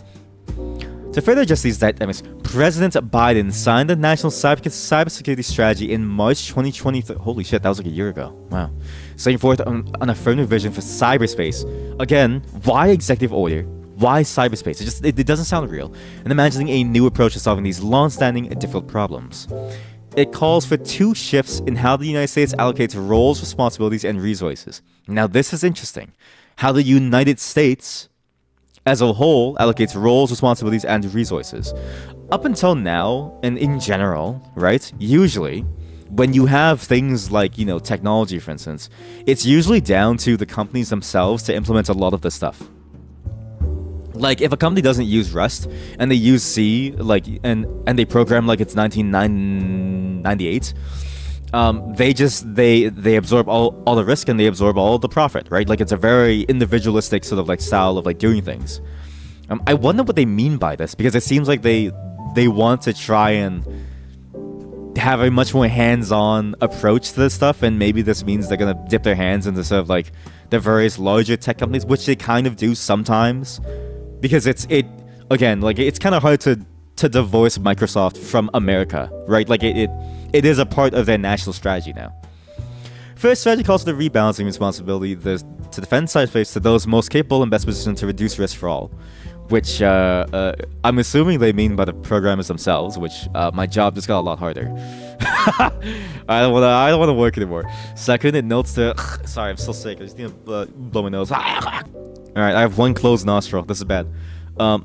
S2: To further adjust these dynamics, President Biden signed the National Cybersecurity Strategy in March 2023. Holy shit, that was like a year ago. Wow. Setting forth an affirmative vision for cyberspace. Again, why executive order? Why cyberspace? It doesn't sound real. And imagining a new approach to solving these long-standing and difficult problems. It calls for 2 shifts in how the United States allocates roles, responsibilities, and resources. Now, this is interesting. How the United States as a whole allocates roles, responsibilities, and resources. Up until now, and in general, right, usually, when you have things like, technology, for instance, it's usually down to the companies themselves to implement a lot of this stuff. Like, if a company doesn't use Rust, and they use C, and they program like it's 1998, they absorb all the risk and they absorb all the profit, right? Like, it's a very individualistic sort of like style of like doing things. I wonder what they mean by this, because it seems like they want to try and have a much more hands-on approach to this stuff, and maybe this means they're gonna dip their hands into sort of like the various larger tech companies, which they kind of do sometimes, because it's kind of hard to divorce Microsoft from America, right? Like it is a part of their national strategy now. First strategy calls for the rebalancing responsibility to defend cyberspace to those most capable and best positioned to reduce risk for all, which I'm assuming they mean by the programmers themselves, which my job just got a lot harder. I don't want to work anymore. Second, it notes the sorry, I'm still sick. I just need to blow my nose. All right, I have one closed nostril. This is bad. And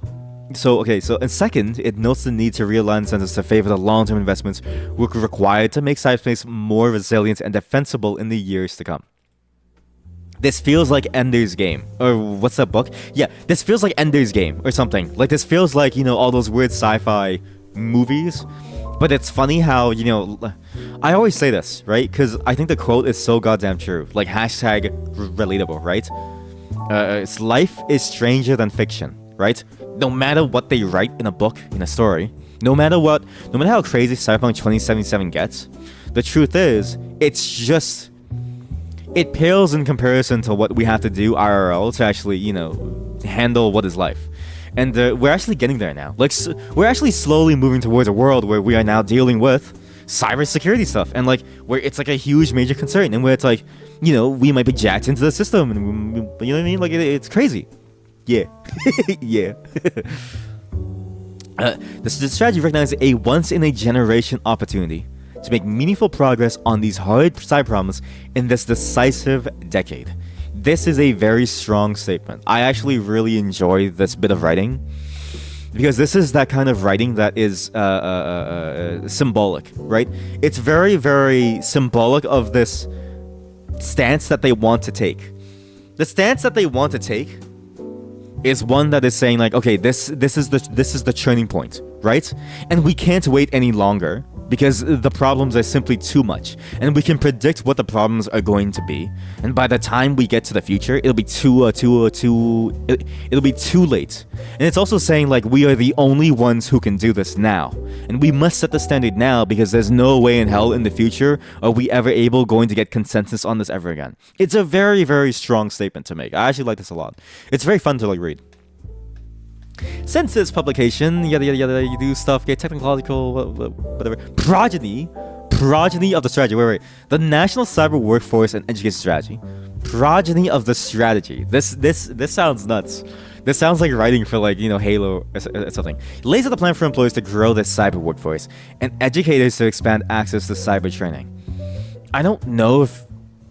S2: second, it notes the need to realign incentives to favor the long-term investments required to make cyberspace more resilient and defensible in the years to come. This feels like Ender's Game. Or what's that book? Yeah, this feels like Ender's Game or something. Like, this feels like, all those weird sci-fi movies. But it's funny how, I always say this, right? Because I think the quote is so goddamn true. Like, hashtag relatable, right? It's life is stranger than fiction, right? No matter what they write in a book, in a story, no matter how crazy Cyberpunk 2077 gets, the truth is, it pales in comparison to what we have to do IRL to actually, handle what is life. And we're actually getting there now. Like, we're actually slowly moving towards a world where we are now dealing with cybersecurity stuff, and where it's like a huge major concern, and where it's like, we might be jacked into the system, and you know what I mean? Like, it's crazy. Yeah. Yeah. The strategy recognizes a once-in-a-generation opportunity to make meaningful progress on these hard cyber problems in this decisive decade. This is a very strong statement. I actually really enjoy this bit of writing, because this is that kind of writing that is symbolic, right? It's very, very symbolic of this stance that they want to take. The stance that they want to take is one that is saying like, okay, this is the turning point, right? And we can't wait any longer, because the problems are simply too much, and we can predict what the problems are going to be, and by the time we get to the future, it'll be too late. And it's also saying like, we are the only ones who can do this now, and we must set the standard now, because there's no way in hell in the future are we ever going to get consensus on this ever again. It's a very, very strong statement to make. I actually like this a lot. It's very fun to read. Since its publication, yada yada yada, you do stuff, get technological, whatever. Progeny of the strategy. Wait. The National Cyber Workforce and Education Strategy. Progeny of the strategy. This sounds nuts. This sounds like writing for Halo or something. Lays out the plan for employers to grow their cyber workforce and educators to expand access to cyber training. I don't know if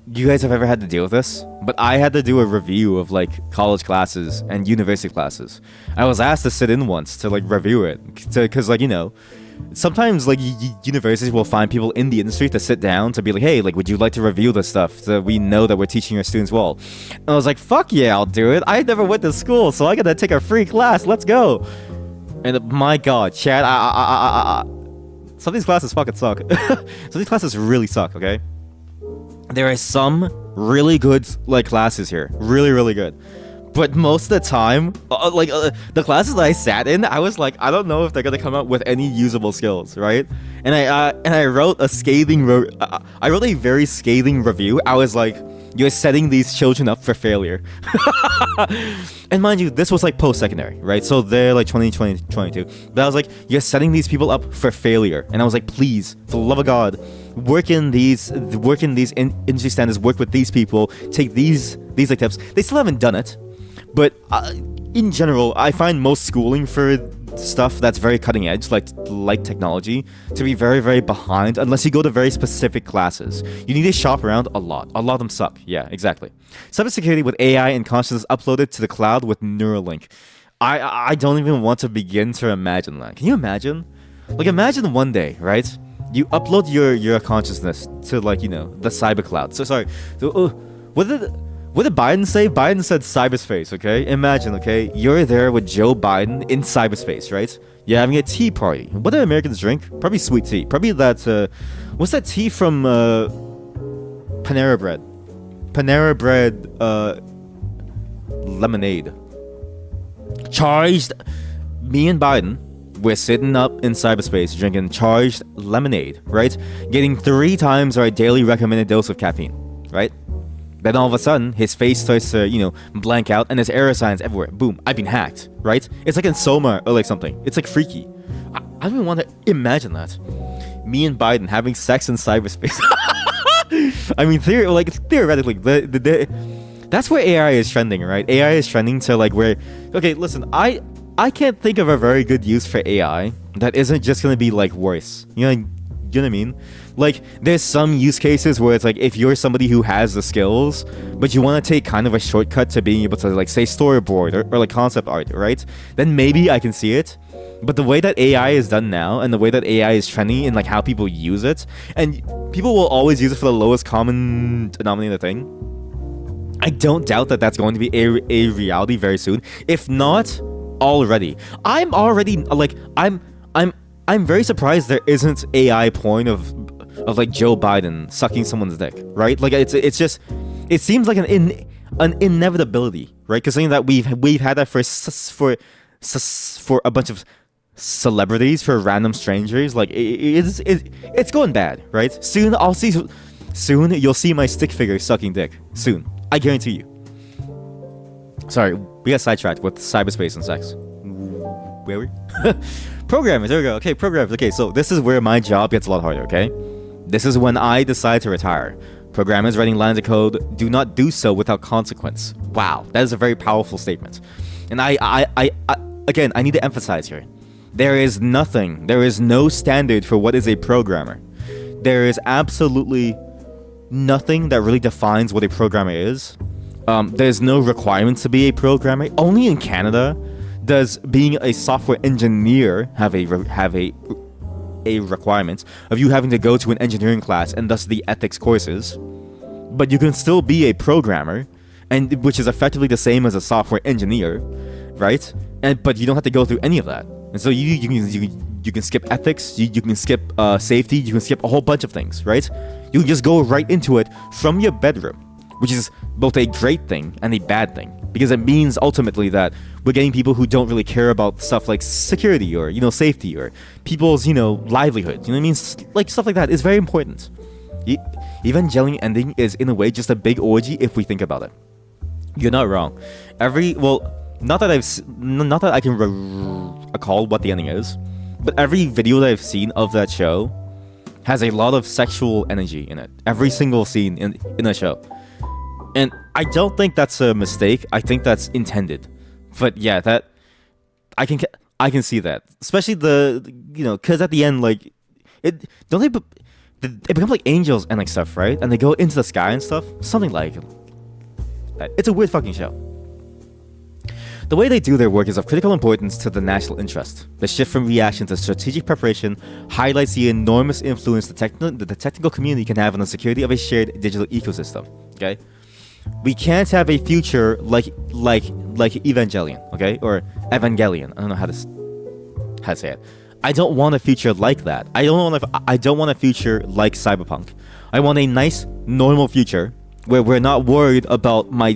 S2: you guys have ever had to deal with this, but I had to do a review of college classes and university classes. I was asked to sit in once to review it, because sometimes universities will find people in the industry to sit down to be like, hey, would you like to review this stuff so we know that we're teaching our students well? And I was like, fuck yeah, I'll do it. I never went to school, so I gotta take a free class. Let's go. And my god, Chad, some of these classes fucking suck. Some of these classes really suck, okay? There are some really good classes here, really, really good, But most of the time, the classes that I sat in, I was like, I don't know if they're gonna come up with any usable skills, right? And I wrote a I wrote a very scathing review. I was like, you're setting these children up for failure. And mind you, this was like post-secondary, right? So they're like 20, 22. But I was like, you're setting these people up for failure. And I was like, please, for the love of God, work in these industry standards, work with these people, take these like tips. They still haven't done it. But in general, I find most schooling for stuff that's very cutting edge, like technology, to be very, very behind unless you go to very specific classes. You need to shop around a lot. A lot of them suck. Yeah, exactly. Cybersecurity with AI and consciousness uploaded to the cloud with Neuralink. I don't even want to begin to imagine that. Can you imagine? Like, imagine one day, right? You upload your consciousness to, like, the cyber cloud. So, sorry. So, what did Biden say? Biden said cyberspace, okay? Imagine, okay? You're there with Joe Biden in cyberspace, right? You're having a tea party. What do Americans drink? Probably sweet tea. Probably that, what's that tea from, Panera Bread? Panera Bread, lemonade. Charged. Me and Biden, we're sitting up in cyberspace drinking charged lemonade, right? Getting 3 times our daily recommended dose of caffeine, right? Then all of a sudden, his face starts to, blank out, and there's error signs everywhere. Boom, I've been hacked, right? It's like in Soma or like something. It's like freaky. I don't even want to imagine that. Me and Biden having sex in cyberspace. I mean, theoretically, that's where AI is trending, right? AI is trending to like where, okay, listen, I can't think of a very good use for AI that isn't just gonna be like worse. You know what I mean? Like, there's some use cases where it's like, if you're somebody who has the skills, but you want to take kind of a shortcut to being able to, like, say storyboard or like concept art, right? Then maybe I can see it. But the way that AI is done now, and the way that AI is trending in like how people use it, and people will always use it for the lowest common denominator thing. I don't doubt that that's going to be a reality very soon. If not already, I'm very surprised there isn't AI porn of like Joe Biden sucking someone's dick, right? Like it's just, it seems like an inevitability, right? Because something that we've had that for a bunch of celebrities, for random strangers, like it's going bad, right? Soon you'll see my stick figure sucking dick. Soon, I guarantee you. Sorry, we got sidetracked with cyberspace and sex. Where were we? Programmers, there we go. Okay, programmers. Okay, so this is where my job gets a lot harder, okay? This is when I decide to retire. Programmers writing lines of code do not do so without consequence. Wow, that is a very powerful statement. And again, I need to emphasize here. There is no standard for what is a programmer. There is absolutely nothing that really defines what a programmer is. There's no requirements to be a programmer. Only in Canada does being a software engineer have a requirement of you having to go to an engineering class and thus the ethics courses. But you can still be a programmer, and which is effectively the same as a software engineer, right? But you don't have to go through any of that. And so you can skip ethics, you can skip safety, you can skip a whole bunch of things, right? You can just go right into it from your bedroom, which is both a great thing and a bad thing, because it means ultimately that we're getting people who don't really care about stuff like security or, safety or people's, livelihood. You know what I mean? Like, stuff like that is very important. Evangelion ending is, in a way, just a big orgy if we think about it. You're not wrong. Not that I can recall what the ending is, but every video that I've seen of that show has a lot of sexual energy in it. Every single scene in a show. And I don't think that's a mistake. I think that's intended. But yeah, that I can see that. Especially because at the end, like, they become like angels and like stuff, right? And they go into the sky and stuff. Something like that. It's a weird fucking show. The way they do their work is of critical importance to the national interest. The shift from reaction to strategic preparation highlights the enormous influence the technical community can have on the security of a shared digital ecosystem. Okay? We can't have a future like Evangelion, okay? Or Evangelion. I don't know how to say it. I don't want a future like that. I don't want a future like Cyberpunk. I want a nice, normal future where we're not worried about my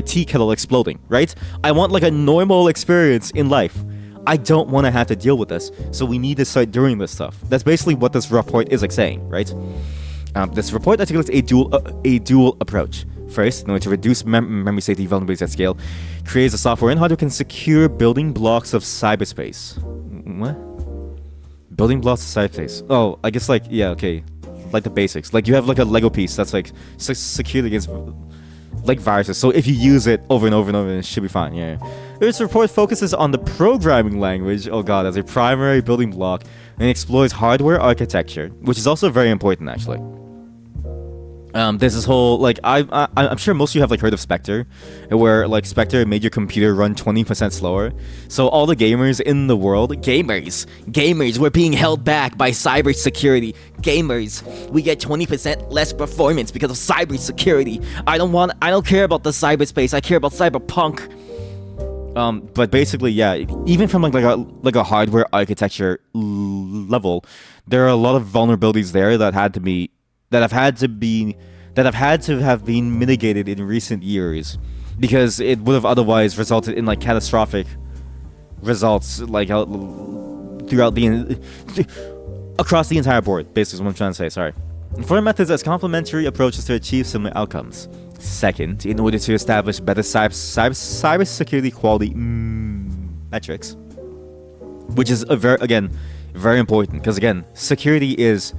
S2: tea kettle exploding, right? I want like a normal experience in life. I don't want to have to deal with this, so we need to start doing this stuff. That's basically what this report is like saying, right? This report articulates a dual approach. First, in order to reduce memory safety vulnerabilities at scale, creates a software and hardware can secure building blocks of cyberspace. What? Building blocks of cyberspace. Oh, I guess like, yeah, okay. Like the basics. Like you have like a Lego piece that's like secured against like viruses. So if you use it over and over and over, it should be fine. Yeah. This report focuses on the programming language, oh god, as a primary building block and explores hardware architecture, which is also very important actually. There's this whole like I'm sure most of you have like heard of Spectre, where like Spectre made your computer run 20% slower. So all the gamers in the world, gamers, we're being held back by cybersecurity. Gamers, we get 20% less performance because of cybersecurity. I don't care about the cyberspace. I care about cyberpunk. But basically, yeah, even from like a hardware architecture level, there are a lot of vulnerabilities there that have had to have been mitigated in recent years, because it would have otherwise resulted in like catastrophic results like throughout across the entire board. Basically, is what I'm trying to say. Sorry. For methods as complementary approaches to achieve similar outcomes. Second, in order to establish better cybersecurity quality metrics, which is very important, because again, security is.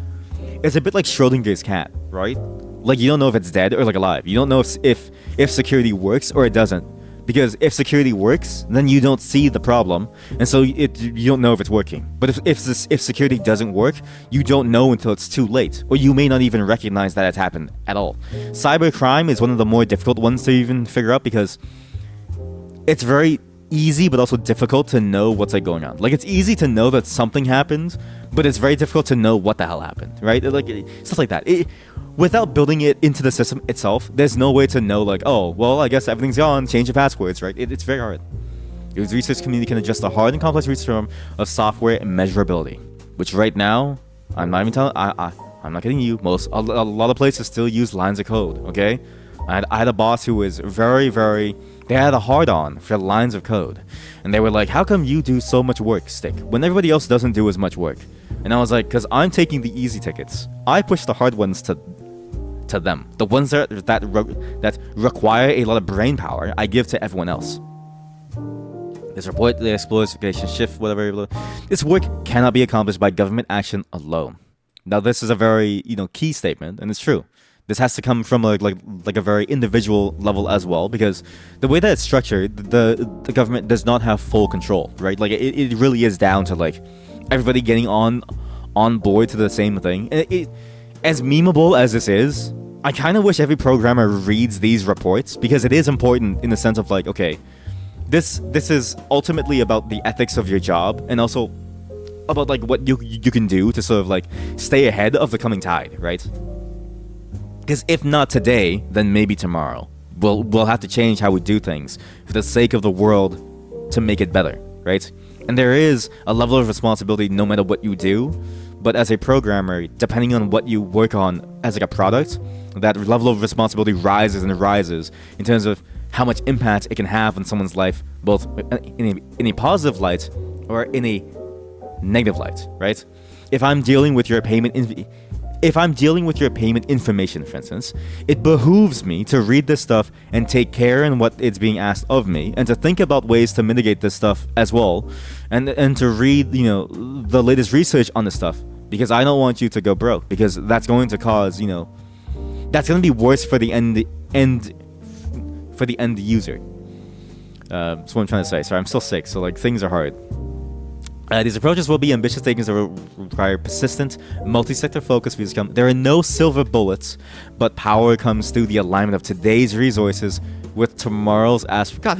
S2: It's a bit like Schrodinger's cat, right? Like you don't know if it's dead or like alive. You don't know if security works or it doesn't. Because if security works, then you don't see the problem, and so you don't know if it's working. But if security doesn't work, you don't know until it's too late, or you may not even recognize that it's happened at all. Cybercrime is one of the more difficult ones to even figure out, because it's very easy but also difficult to know what's like going on. Like it's easy to know that something happened, but it's very difficult to know what the hell happened, right? Like stuff like that. Without building it into the system itself, there's no way to know like, oh, well, I guess everything's gone, change the passwords, right? It's very hard. The research community can adjust the hard and complex research form of software and measurability, which right now, I'm not kidding you, a lot of places still use lines of code, okay? I had a boss who was they had a hard-on for lines of code. And they were like, how come you do so much work, Stick, when everybody else doesn't do as much work? And I was like, because I'm taking the easy tickets. I push the hard ones to them. The ones that require a lot of brain power, I give to everyone else. This report, the exploitation shift, whatever. This work cannot be accomplished by government action alone. Now, this is a very key statement, and it's true. This has to come from like a very individual level as well, because the way that it's structured, the government does not have full control, right? Like it really is down to like everybody getting on board to the same thing. And as memeable as this is, I kind of wish every programmer reads these reports, because it is important in the sense of like, okay, this is ultimately about the ethics of your job, and also about like what you can do to sort of like stay ahead of the coming tide, right? Because if not today, then maybe tomorrow. We'll have to change how we do things for the sake of the world to make it better, right? And there is a level of responsibility no matter what you do, but as a programmer, depending on what you work on as like a product, that level of responsibility rises and rises in terms of how much impact it can have on someone's life, both in a positive light or in a negative light, right? If I'm dealing with your payment information, for instance, it behooves me to read this stuff and take care in what is being asked of me, and to think about ways to mitigate this stuff as well, and to read, the latest research on this stuff, because I don't want you to go broke, because that's going to cause, that's going to be worse for the end user. That's what I'm trying to say. Sorry, I'm still sick, so like things are hard. These approaches will be ambitious statements that require persistent, multi-sector focus. There are no silver bullets, but power comes through the alignment of today's resources with tomorrow's God,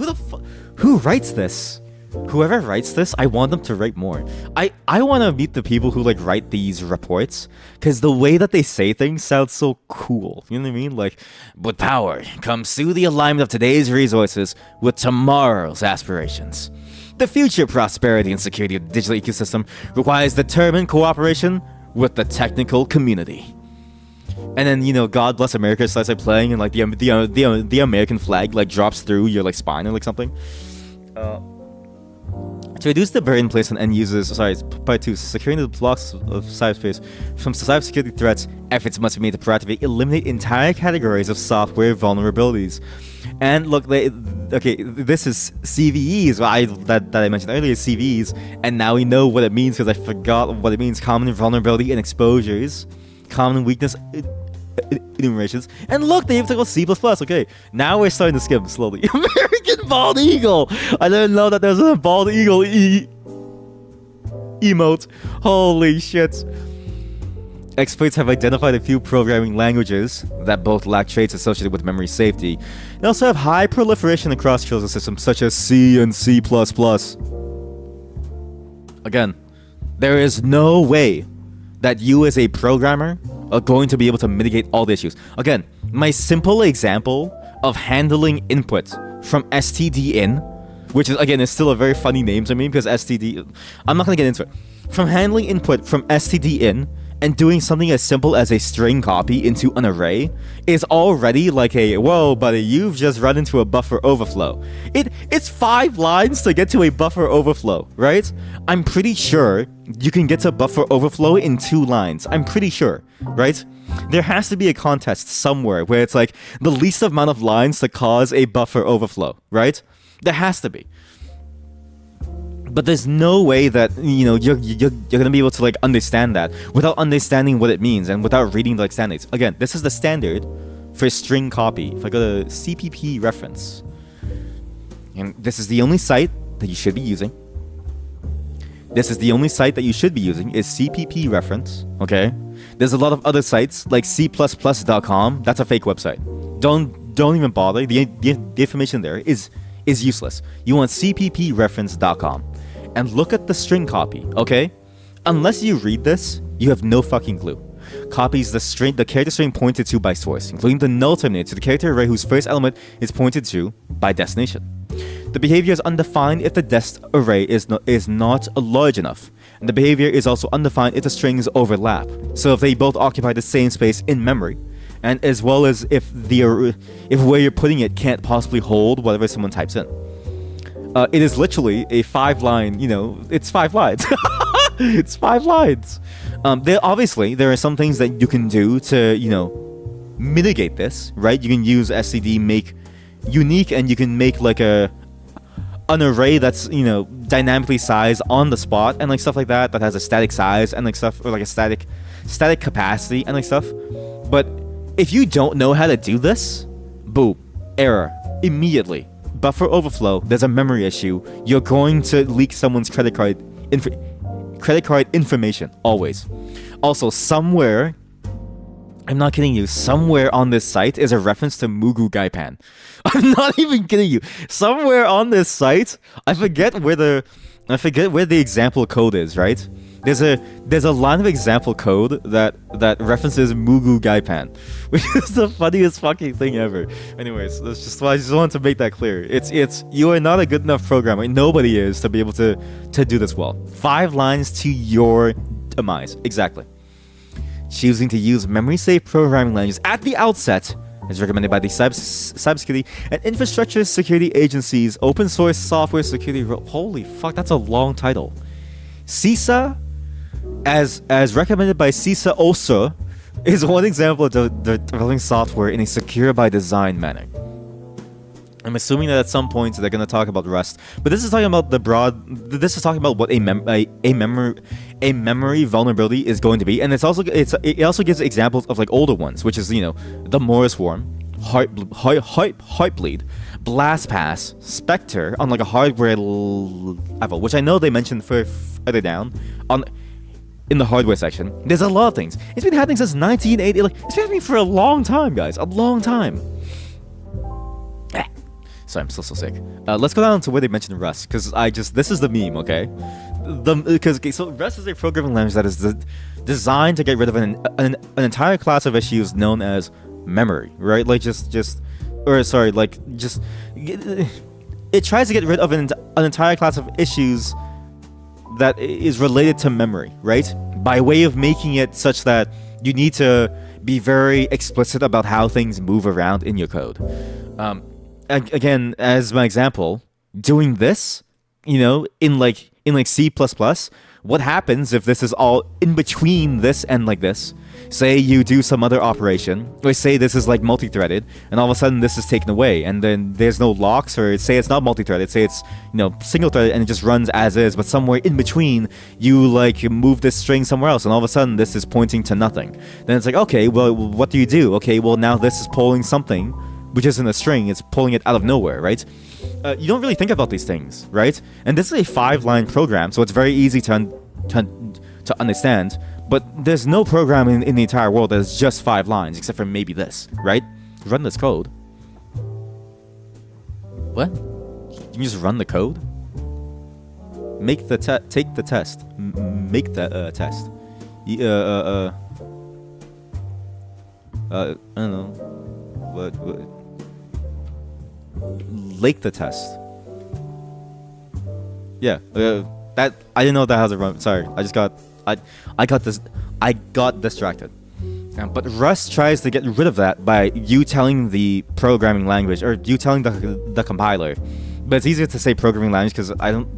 S2: who writes this? Whoever writes this, I want them to write more. I want to meet the people who like write these reports, because the way that they say things sounds so cool. You know what I mean? Like, with power comes through the alignment of today's resources with tomorrow's aspirations. The future prosperity and security of the digital ecosystem requires determined cooperation with the technical community. And then, God Bless America starts like playing, and like the American flag like drops through your like spine or like something. To reduce the burden placed on end users, part 2, securing the blocks of cyberspace from cybersecurity threats, efforts must be made to proactively eliminate entire categories of software vulnerabilities. And look, this is CVEs, that I mentioned earlier, CVEs, and now we know what it means because I forgot what it means. Common vulnerability and exposures, common weakness enumerations, and look, they even talk about C++. Okay, now we're starting to skim slowly. American bald eagle. I didn't know that there's a bald eagle emote. Holy shit. Experts have identified a few programming languages that both lack traits associated with memory safety and also have high proliferation across children's systems such as C and C++. Again, there is no way that you as a programmer are going to be able to mitigate all the issues. Again, my simple example of handling input from stdin, which is, again, is still a very funny name to me because std, I'm not going to get into it. From handling input from stdin and doing something as simple as a string copy into an array is already like a, whoa, buddy, you've just run into a buffer overflow. It's 5 lines to get to a buffer overflow, right? I'm pretty sure you can get to buffer overflow in 2 lines. I'm pretty sure, right? There has to be a contest somewhere where it's like the least amount of lines to cause a buffer overflow, right? There has to be. But there's no way that you're gonna be able to like understand that without understanding what it means and without reading the like standards. Again, this is the standard for string copy. If I go to CPP reference, and this is the only site that you should be using. This is the only site that you should be using is CPP reference. Okay, there's a lot of other sites like C++.com. That's a fake website. Don't even bother. The information there is useless. You want cppreference.com and look at the string copy, okay? Unless you read this, you have no fucking clue. Copies the character string pointed to by source, including the null terminator to the character array whose first element is pointed to by destination. The behavior is undefined if the dest array is not large enough, and the behavior is also undefined if the strings overlap. So if they both occupy the same space in memory, and as well as if where you're putting it can't possibly hold whatever someone types in. It is literally a 5-line, it's 5 lines. It's 5 lines. There are some things that you can do to, mitigate this, right? You can use std make unique, and you can make like an array that's, dynamically sized on the spot and like stuff like that has a static size and like stuff, or like a static capacity and like stuff. But if you don't know how to do this, boom, error, immediately. Buffer overflow, there's a memory issue. You're going to leak someone's credit card information, always. Also, somewhere, I'm not kidding you, somewhere on this site is a reference to Mugu Gaipan. I'm not even kidding you. Somewhere on this site, I forget where the example code is, right? There's a line of example code that references Mugu Gaipan, which is the funniest fucking thing ever. Anyways, I just wanted to make that clear. It's you are not a good enough programmer. Nobody is to be able to do this well. 5 lines to your demise. Exactly. Choosing to use memory-safe programming languages at the outset is recommended by the cybersecurity and infrastructure security agencies. Open source software security. Holy fuck, that's a long title. CISA. As recommended by CISA OSA, is one example of developing software in a secure by design manner. I'm assuming that at some point they're going to talk about Rust, but this is talking about this is talking about what a memory vulnerability is going to be, and it also gives examples of like older ones, which is the Morris Worm, Heartbleed, BlastPass, Spectre on like a hardware level, which I know they mentioned further down in the hardware section. There's a lot of things. It's been happening since 1980. Like, it's been happening for a long time, guys. A long time. Sorry, I'm still so sick. Let's go down to where they mentioned Rust, because this is the meme, okay? So Rust is a programming language that is designed to get rid of an entire class of issues known as memory, right? Like it tries to get rid of an entire class of issues that is related to memory, right? By way of making it such that you need to be very explicit about how things move around in your code. Again, as my example, doing this, in C++, what happens if this is all in between this and like this? Say you do some other operation, or say this is like multi-threaded, and all of a sudden this is taken away, and then there's no locks, or say it's not multi-threaded, say it's single-threaded and it just runs as is, but somewhere in between you like move this string somewhere else, and all of a sudden this is pointing to nothing. Then it's like, okay, well, what do you do? Okay, well, now this is pulling something, which isn't a string, it's pulling it out of nowhere, right? You don't really think about these things, right? And this is a 5-line program, so it's very easy to understand. But there's no program in the entire world that is just 5 lines, except for maybe this, right? Run this code. What? You just run the code? Make the take the test. Make the test. I don't know. What? Lake the test. Yeah. That I didn't know that has a run. Sorry, I got distracted. But Rust tries to get rid of that by you telling the programming language, or you telling the compiler. But it's easier to say programming language because I don't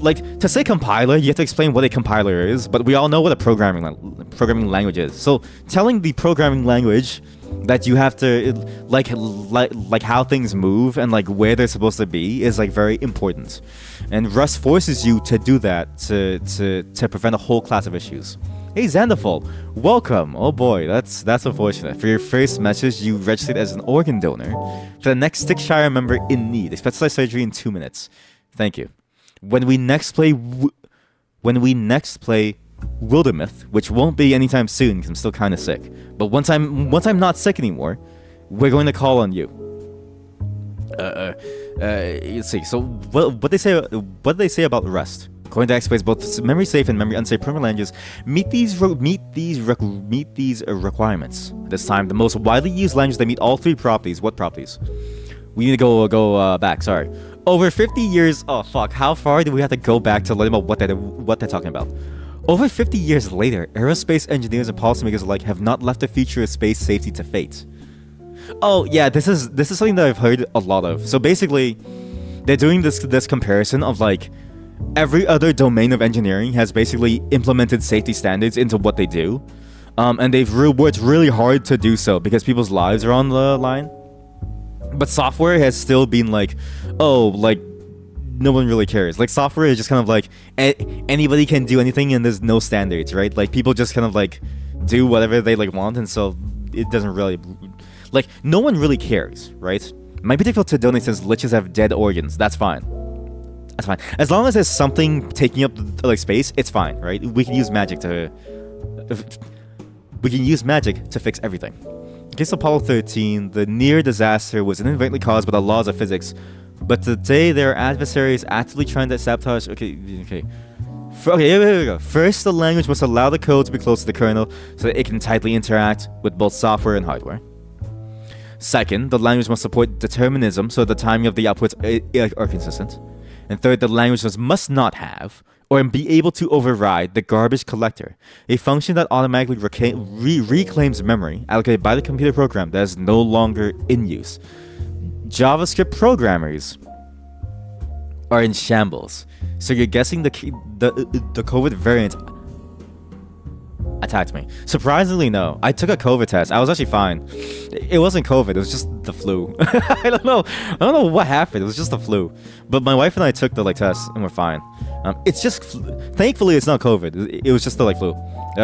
S2: like to say compiler. You have to explain what a compiler is, but we all know what a programming language is. So telling the programming language that you have to like how things move and like where they're supposed to be is like very important, and Rust forces you to do that to prevent a whole class of issues. Hey Xanderful, welcome. Oh boy, that's unfortunate. For your first message, you registered as an organ donor for the next Stickshire member in need. Expect surgery in 2 minutes. Thank you. When we next play Wildermyth, which won't be anytime soon because I'm still kind of sick. But once I'm not sick anymore, we're going to call on you. Let's see. So what they say about Rust? According to experts, both memory safe and memory unsafe programming languages meet these requirements. This time, the most widely used languages that meet all 3 properties. What properties? We need to go back. Sorry. Over 50 years. Oh fuck! How far do we have to go back to learn about what they're talking about? Over 50 years later, aerospace engineers and policymakers alike have not left the future of space safety to fate. Oh yeah, this is something that I've heard a lot of. So basically, they're doing this comparison of like every other domain of engineering has basically implemented safety standards into what they do, and they've worked really hard to do so because people's lives are on the line. But software has still been like, oh, like no one really cares. Like software is just kind of like anybody can do anything and there's no standards, right? Like people just kind of like do whatever they like want, and so it doesn't really like no one really cares, right? Might be difficult to donate since liches have dead organs. That's fine. That's fine. As long as there's something taking up like space, it's fine, right? We can use magic to fix everything. In case of Apollo 13, the near disaster was inadvertently caused by the laws of physics, but today their adversaries actively trying to sabotage. Okay. Here we go. First, the language must allow the code to be close to the kernel so that it can tightly interact with both software and hardware. Second, the language must support determinism so the timing of the outputs are consistent. And third, the language must not have or be able to override the garbage collector, a function that automatically reclaims memory allocated by the computer program that is no longer in use. JavaScript programmers are in shambles. So you're guessing the COVID variant attacked me? Surprisingly, no. I took a COVID test. I was actually fine. It wasn't COVID. It was just the flu. I don't know what happened. It was just the flu. But my wife and I took the test and we're fine. It's just thankfully it's not COVID. It was just the flu.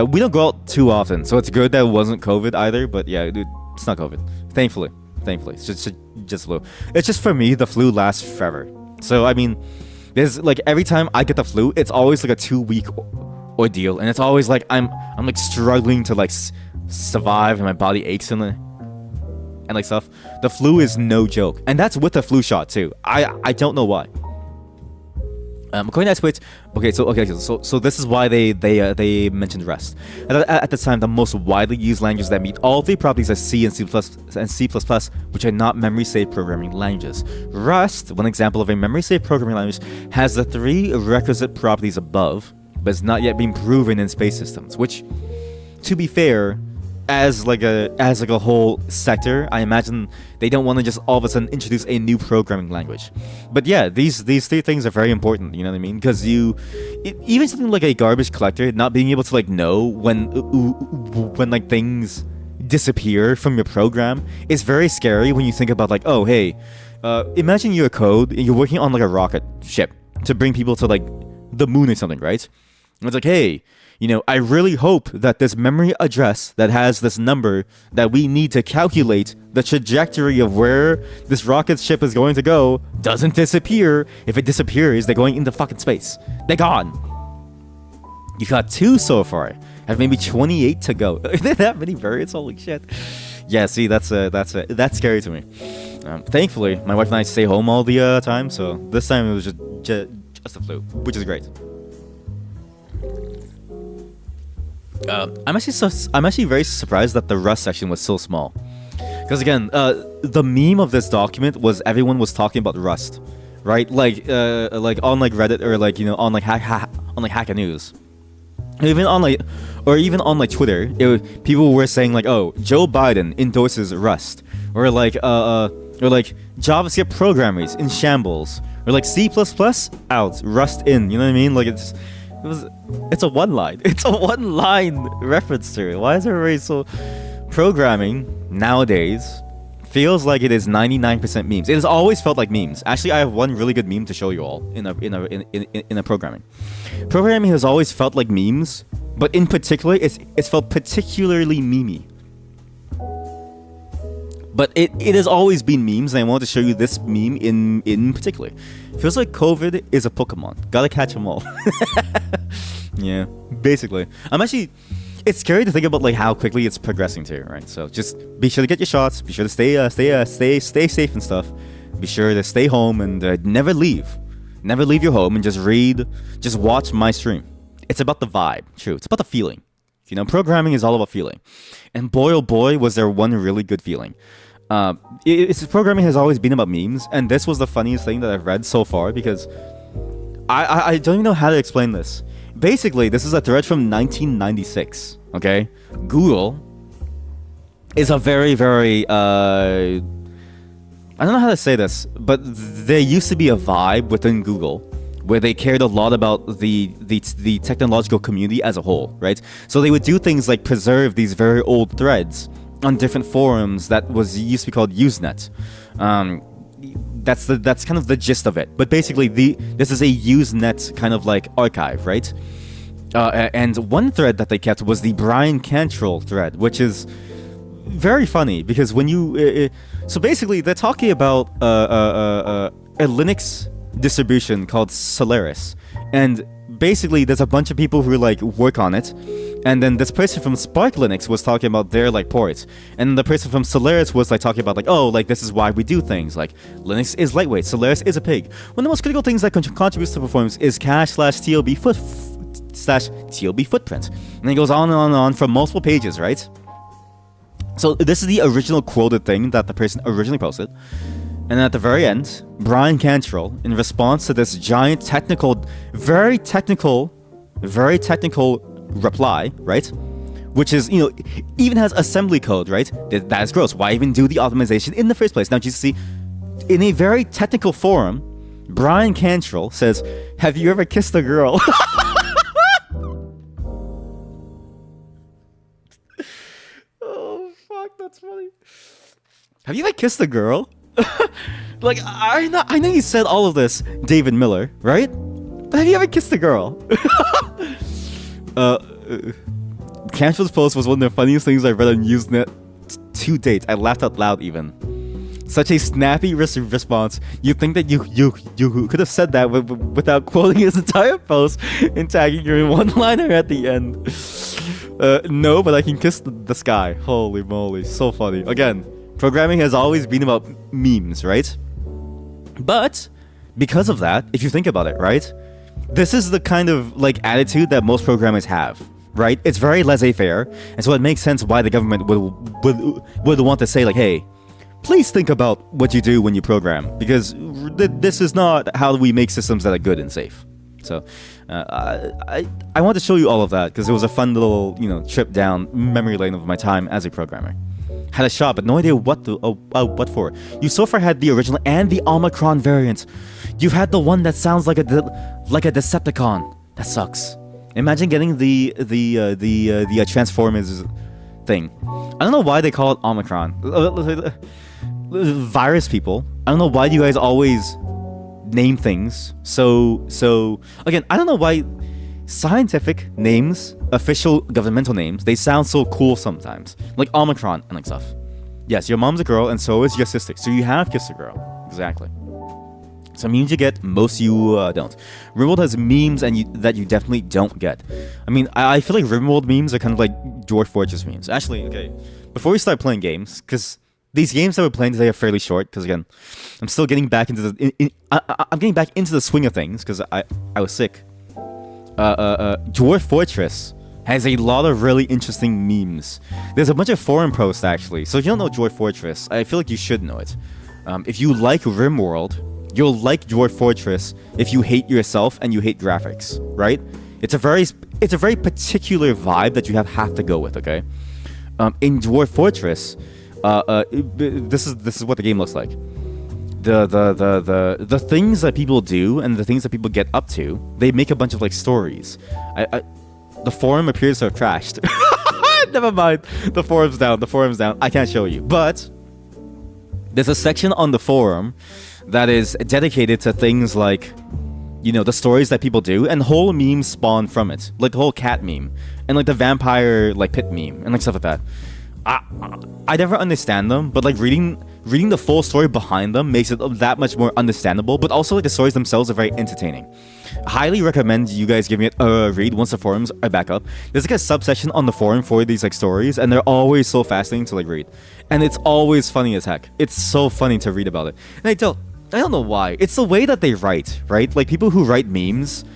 S2: We don't go out too often, so it's good that it wasn't COVID either. But yeah, it's not COVID. Thankfully, it's just flu. It's just for me the flu lasts forever. So I mean, there's every time I get the flu, it's always a 2-week ordeal, and it's always I'm struggling to survive, and my body aches and stuff. The flu is no joke, and that's with the flu shot too. I don't know why. According to experts, so this is why they mentioned Rust. At the time, the most widely used languages that meet all 3 properties are C and C++, which are not memory-safe programming languages. Rust, one example of a memory-safe programming language, has the 3 requisite properties above, but it's not yet been proven in space systems, which, to be fair, as a whole sector, I imagine they don't want to just all of a sudden introduce a new programming language. But yeah, these three things are very important. You know what I mean? Because even something like a garbage collector, not being able to like know when like things disappear from your program is very scary when you think about like, oh hey, imagine you're a code and you're working on like a rocket ship to bring people to like the moon or something, right? And it's like, hey, I really hope that this memory address that has this number that we need to calculate the trajectory of where this rocket ship is going to go doesn't disappear. If it disappears, they're going into fucking space. They're gone. You got 2 so far. Have maybe 28 to go. Are there that many variants? Holy shit. Yeah, see, that's scary to me. Thankfully, my wife and I stay home all the time, so this time it was just a flu, which is great. I'm actually very surprised that the Rust section was so small, because again, the meme of this document was everyone was talking about Rust, right? Like on like Reddit or like on like Hacker News, even on like Twitter, people were saying like, oh, Joe Biden endorses Rust, or like JavaScript programmers in shambles, or like C++ out, Rust in. You know what I mean? Like it's a one line. It's a one line reference to it. Why is everybody so programming nowadays feels like it is 99% memes? It has always felt like memes. Actually, I have one really good meme to show you all in a programming. Programming has always felt like memes, but in particular, it's felt particularly memey. But it has always been memes, and I wanted to show you this meme in particular. It feels like COVID is a Pokemon. Gotta catch them all. Yeah, basically. It's scary to think about like how quickly it's progressing too, right? So just be sure to get your shots. Be sure to stay safe and stuff. Be sure to stay home and never leave your home, and just watch my stream. It's about the vibe, true. It's about the feeling. Programming is all about feeling, and boy oh boy was there one really good feeling. Programming has always been about memes, and this was the funniest thing that I've read so far, because I don't even know how to explain this. Basically, this is a thread from 1996. Okay, Google is a very, very I don't know how to say this, but there used to be a vibe within Google where they cared a lot about the technological community as a whole, right? So they would do things like preserve these very old threads on different forums that used to be called Usenet. That's kind of the gist of it. But basically, this is a Usenet kind of like archive, right? And one thread that they kept was the Brian Cantrell thread, which is very funny because when you so basically they're talking about a Linux distribution called Solaris, and basically there's a bunch of people who like work on it, and then this person from Spark Linux was talking about their like ports, and the person from Solaris was like talking about like, oh, like this is why we do things, like Linux is lightweight, Solaris is a pig. One of the most critical things that contributes to performance is cache/TLB footprint, and it goes on and on and on from multiple pages, right? So this is the original quoted thing that the person originally posted. And at the very end, Brian Cantrell, in response to this giant very technical reply, right? Which is, even has assembly code, right? That is gross. Why even do the optimization in the first place? Now, you see, in a very technical forum, Brian Cantrell says, "Have you ever kissed a girl?" Oh, fuck, that's funny. Have you ever kissed a girl? Like, I know you said all of this, David Miller, right? But have you ever kissed a girl? Cantrell's post was one of the funniest things I've read on Usenet to date. I laughed out loud even. Such a snappy response. You'd think that you could have said that without quoting his entire post and tagging your one-liner at the end. No, but I can kiss the sky. Holy moly, so funny. Again, programming has always been about memes, right? But because of that, if you think about it, right? This is the kind of like attitude that most programmers have, right? It's very laissez-faire, and so it makes sense why the government would want to say like, hey, please think about what you do when you program, because this is not how we make systems that are good and safe. So I want to show you all of that because it was a fun little trip down memory lane of my time as a programmer. Had a shot, but no idea what what for. You so far had the original and the Omicron variant. You've had the one that sounds like a Decepticon. That sucks. Imagine getting the Transformers thing. I don't know why they call it Omicron. Virus people. I don't know why you guys always name things so again. I don't know why scientific names, official governmental names, they sound so cool sometimes, like Omicron and like stuff. Yes, your mom's a girl and so is your sister, so you have kissed a girl. Exactly. Some memes you get, most you don't. Rimworld has memes that you definitely don't get. I mean, I feel like Rimworld memes are kind of like Dwarf Fortress memes. Actually, okay, before we start playing games, because these games that we're playing today are fairly short, because again, I'm still getting back into I'm getting back into the swing of things, because I was sick. Dwarf Fortress has a lot of really interesting memes. There's a bunch of forum posts, actually, so if you don't know Dwarf Fortress, I feel like you should know it. If you like Rimworld, you'll like Dwarf Fortress if you hate yourself and you hate graphics, right? It's a very particular vibe that you have to go with, okay? In Dwarf Fortress, this is what the game looks like. The things that people do and the things that people get up to, they make a bunch of like stories. The forum appears to have crashed. Never mind. The forum's down. I can't show you. But there's a section on the forum that is dedicated to things like, the stories that people do, and whole memes spawn from it. Like the whole cat meme, and like the vampire like pit meme, and like stuff like that. I never understand them, but like reading the full story behind them makes it that much more understandable, but also like the stories themselves are very entertaining. Highly recommend you guys giving it a read once the forums are back up. There's like a subsection on the forum for these like stories, and they're always so fascinating to like read. And it's always funny as heck. It's so funny to read about it. And I don't know why. It's the way that they write, right? Like people who write memes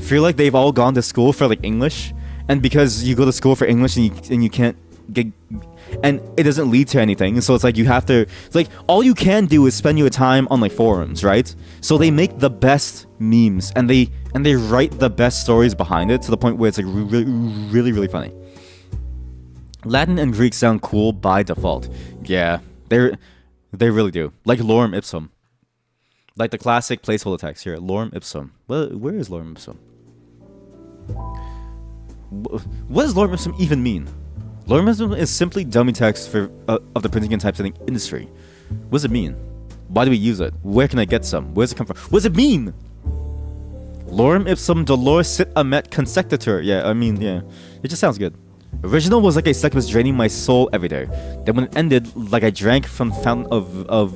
S2: feel like they've all gone to school for like English, and because you go to school for English and you can't get, and it doesn't lead to anything, so it's like you have to, it's like all you can do is spend your time on like forums, right? So they make the best memes and they write the best stories behind it to the point where it's like really funny. Latin and Greek sound cool by default. Yeah, they really do. Like lorem ipsum. Like the classic placeholder text here, lorem ipsum. Well, where is lorem ipsum? What does lorem ipsum even mean? Lorem ipsum is simply dummy text of the printing and typesetting industry. What does it mean? Why do we use it? Where can I get some? Where does it come from? What does it mean? Lorem ipsum dolor sit amet consectator. Yeah, I mean, yeah. It just sounds good. Original was like a succubus draining my soul every day. Then when it ended, like I drank from the fountain of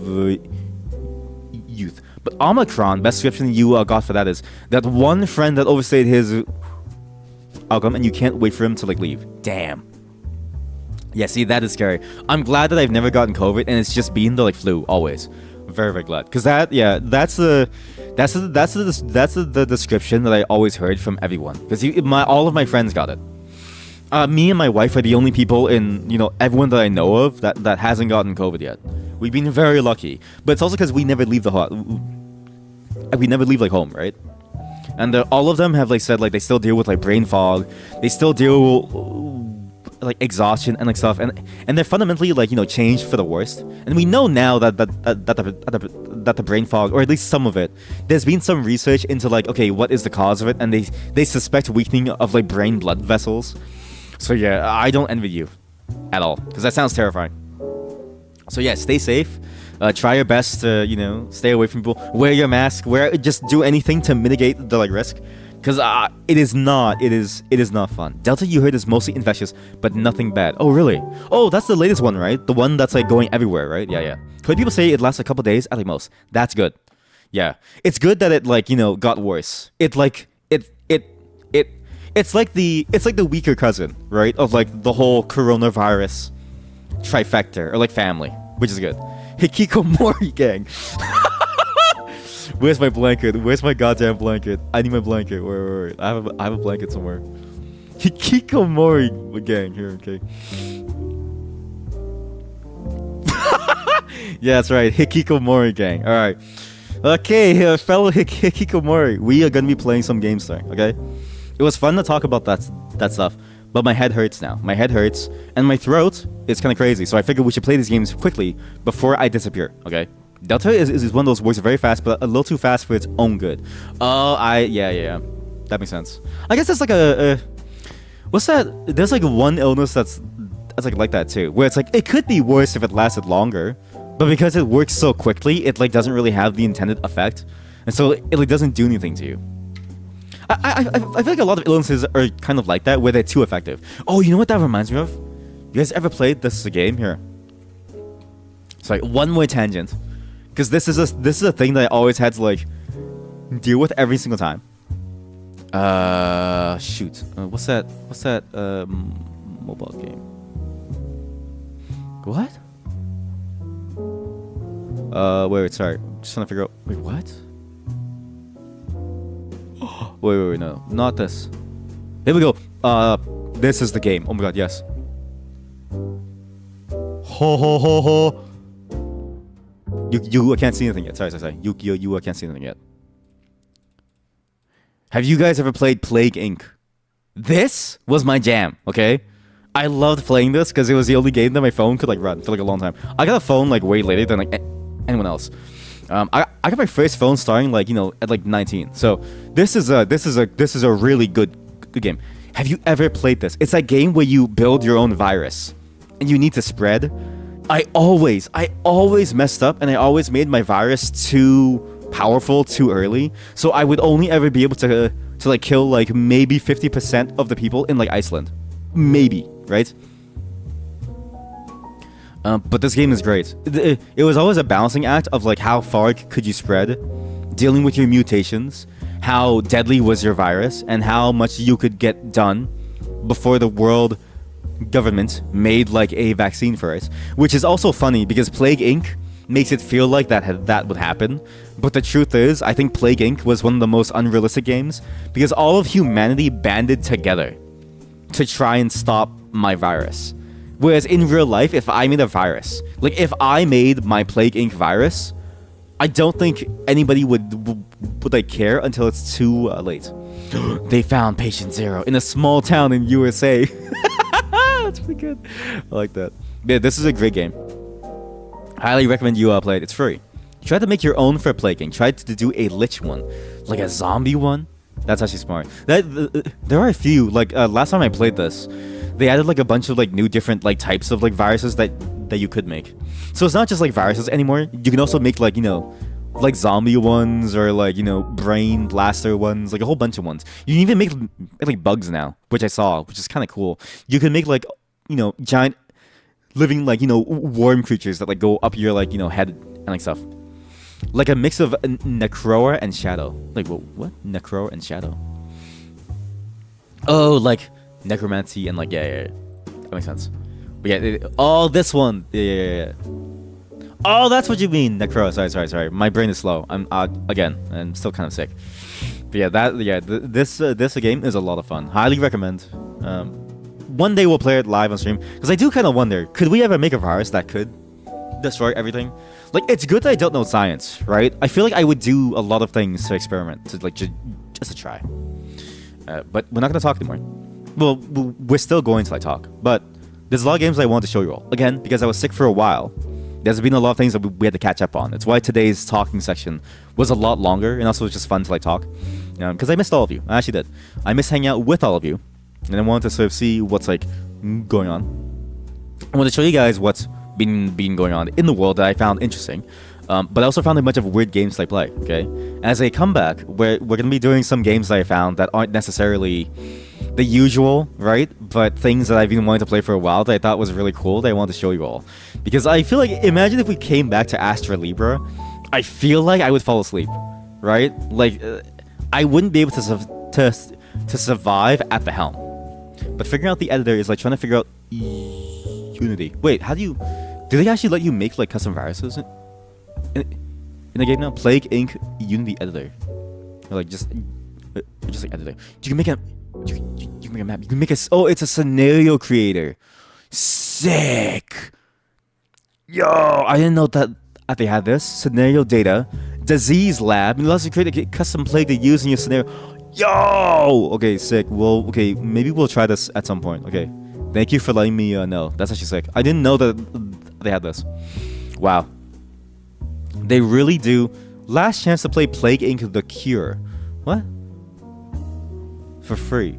S2: youth. But Omicron, best description you got for that is that one friend that overstayed his outcome and you can't wait for him to like leave. Damn. Yeah, see, that is scary. I'm glad that I've never gotten COVID and it's just been the like flu always. Very glad, because that's the description that I always heard from everyone. Because all of my friends got it. Me and my wife are the only people in everyone that I know of that hasn't gotten COVID yet. We've been very lucky, but it's also because we never leave we never leave like home, right? And all of them have like said like they still deal with like brain fog, they still deal like exhaustion and like stuff, and they're fundamentally like changed for the worst. And we know now that the brain fog, or at least some of it, there's been some research into like, okay, what is the cause of it, and they suspect weakening of like brain blood vessels. So yeah, I don't envy you at all, because that sounds terrifying. So yeah, stay safe. Try your best to stay away from people. Wear your mask. Just do anything to mitigate the like risk, because it is not fun. Delta, you heard, is mostly infectious, but nothing bad. Oh really? Oh, that's the latest one, right? The one that's like going everywhere, right? Yeah. Heard people say it lasts a couple days at the most. That's good. Yeah, it's good that it like got worse. It's like the weaker cousin, right, of like the whole coronavirus trifecta, or like family, which is good. Hikikomori gang. Where's my blanket? Where's my goddamn blanket? I need my blanket. Wait. I have a blanket somewhere. Hikikomori gang here, okay. Yeah, that's right. Hikikomori gang. All right. Okay, fellow Hikikomori, we are gonna be playing some games there. Okay, it was fun to talk about that stuff, but my head hurts now. My head hurts, and my throat is kind of crazy. So I figured we should play these games quickly before I disappear. Okay, Delta is one of those works very fast, but a little too fast for its own good. Yeah, that makes sense. I guess it's like a what's that? There's like one illness that's like that too, where it's like it could be worse if it lasted longer. But because it works so quickly, it like doesn't really have the intended effect, and so it like doesn't do anything to you. I feel like a lot of illnesses are kind of like that, where they're too effective. Oh, you know what that reminds me of? You guys ever played this is a game here? Sorry, one more tangent, because this is a thing that I always had to like deal with every single time. Shoot, what's that mobile game? What? Wait, sorry. Just trying to figure out. Wait, what? Wait, no. Not this. Here we go. This is the game. Oh my god, yes. Ho. I can't see anything yet. Sorry. I can't see anything yet. Have you guys ever played Plague Inc? This was my jam, okay? I loved playing this because it was the only game that my phone could like run for like a long time. I got a phone like way later than like anyone else. I got my first phone starting like at like 19. So this is a really good game. Have you ever played this? It's a game where you build your own virus and you need to spread. I always messed up, and I always made my virus too powerful too early. So I would only ever be able to like kill like maybe 50% of the people in like Iceland. Maybe, right? But this game is great. It was always a balancing act of like how far could you spread, dealing with your mutations, how deadly was your virus, and how much you could get done before the world government made like a vaccine for it. Which is also funny because Plague Inc. makes it feel like that would happen. But the truth is, I think Plague Inc. was one of the most unrealistic games because all of humanity banded together to try and stop my virus. Whereas in real life, if I made a virus, like if I made my Plague Inc. virus, I don't think anybody would like care until it's too late. They found patient 0 in a small town in USA. That's pretty good. I like that. Yeah, this is a great game. Highly recommend you play it. It's free. Try to make your own for Plague Inc. Try to do a lich one, like a zombie one. That's actually smart. There are a few. Like last time I played this, they added like a bunch of like new different like types of like viruses that you could make. So it's not just like viruses anymore. You can also make like like zombie ones or like brain blaster ones, like a whole bunch of ones. You can even make like bugs now, which I saw, which is kind of cool. You can make like giant living like worm creatures that like go up your like head and like stuff. Like a mix of Necroa and Shadow. Like what? Necroa and Shadow. Oh, like necromancy and like yeah. That makes sense. But yeah, this one. Yeah. Oh, that's what you mean, Necroa. Sorry. My brain is slow. I'm still kind of sick. But yeah, this game is a lot of fun. Highly recommend. One day we'll play it live on stream because I do kind of wonder, could we ever make a virus that could destroy everything? Like, it's good that I don't know science, right? I feel like I would do a lot of things to experiment, to like just to try. But we're not gonna talk anymore. Well, we're still going till I talk, but there's a lot of games I want to show you all. Again, because I was sick for a while, there's been a lot of things that we had to catch up on. That's why today's talking section was a lot longer, and also it was just fun to like talk. Because I missed all of you. I actually did. I missed hanging out with all of you, and I wanted to sort of see what's like going on. I want to show you guys what's been going on in the world that I found interesting. But I also found a bunch of weird games that I play. Okay, as a comeback, we're gonna be doing some games that I found that aren't necessarily the usual, right? But things that I've been wanting to play for a while that I thought was really cool that I wanted to show you all. Because I feel like, imagine if we came back to Astra Libra, I feel like I would fall asleep, right? Like, I wouldn't be able to survive at the helm. But figuring out the editor is like trying to figure out Unity. Wait, how do they actually let you make like custom viruses in the game now? Plague Inc. Unity editor, or like just like editor. You can make a map. You can make it's a scenario creator. Sick. Yo, I didn't know that they had this scenario data, Disease lab. It allows you to create a custom plague to use in your scenario. Yo! Okay, sick. Well, okay, maybe we'll try this at some point. Okay. Thank you for letting me know. That's actually sick. I didn't know that they had this. Wow. They really do. Last chance to play Plague Inc. The Cure. What? For free.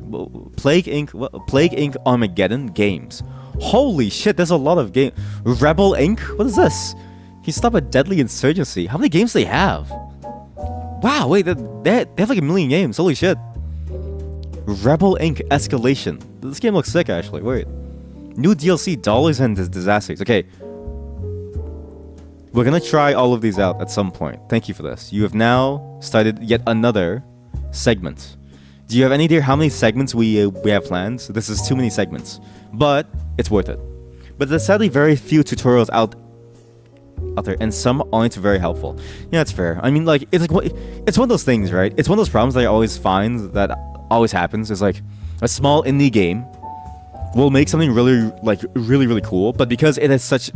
S2: Plague Inc. What? Plague Inc. Armageddon games. Holy shit, there's a lot of games. Rebel Inc. What is this? He stopped a deadly insurgency. How many games do they have? Wow, wait, they have like a million games. Holy shit. Rebel Inc. Escalation. This game looks sick, actually. Wait. New DLC, Dollars and Disasters. Okay. We're gonna try all of these out at some point. Thank you for this. You have now started yet another segment. Do you have any idea how many segments we have planned? This is too many segments. But it's worth it. But there's sadly very few tutorials out there, and some aren't very helpful. Yeah, that's fair. I mean, like, it's one of those things, right? It's one of those problems that I always find that always happens. Is like a small indie game will make something really cool, but because it's such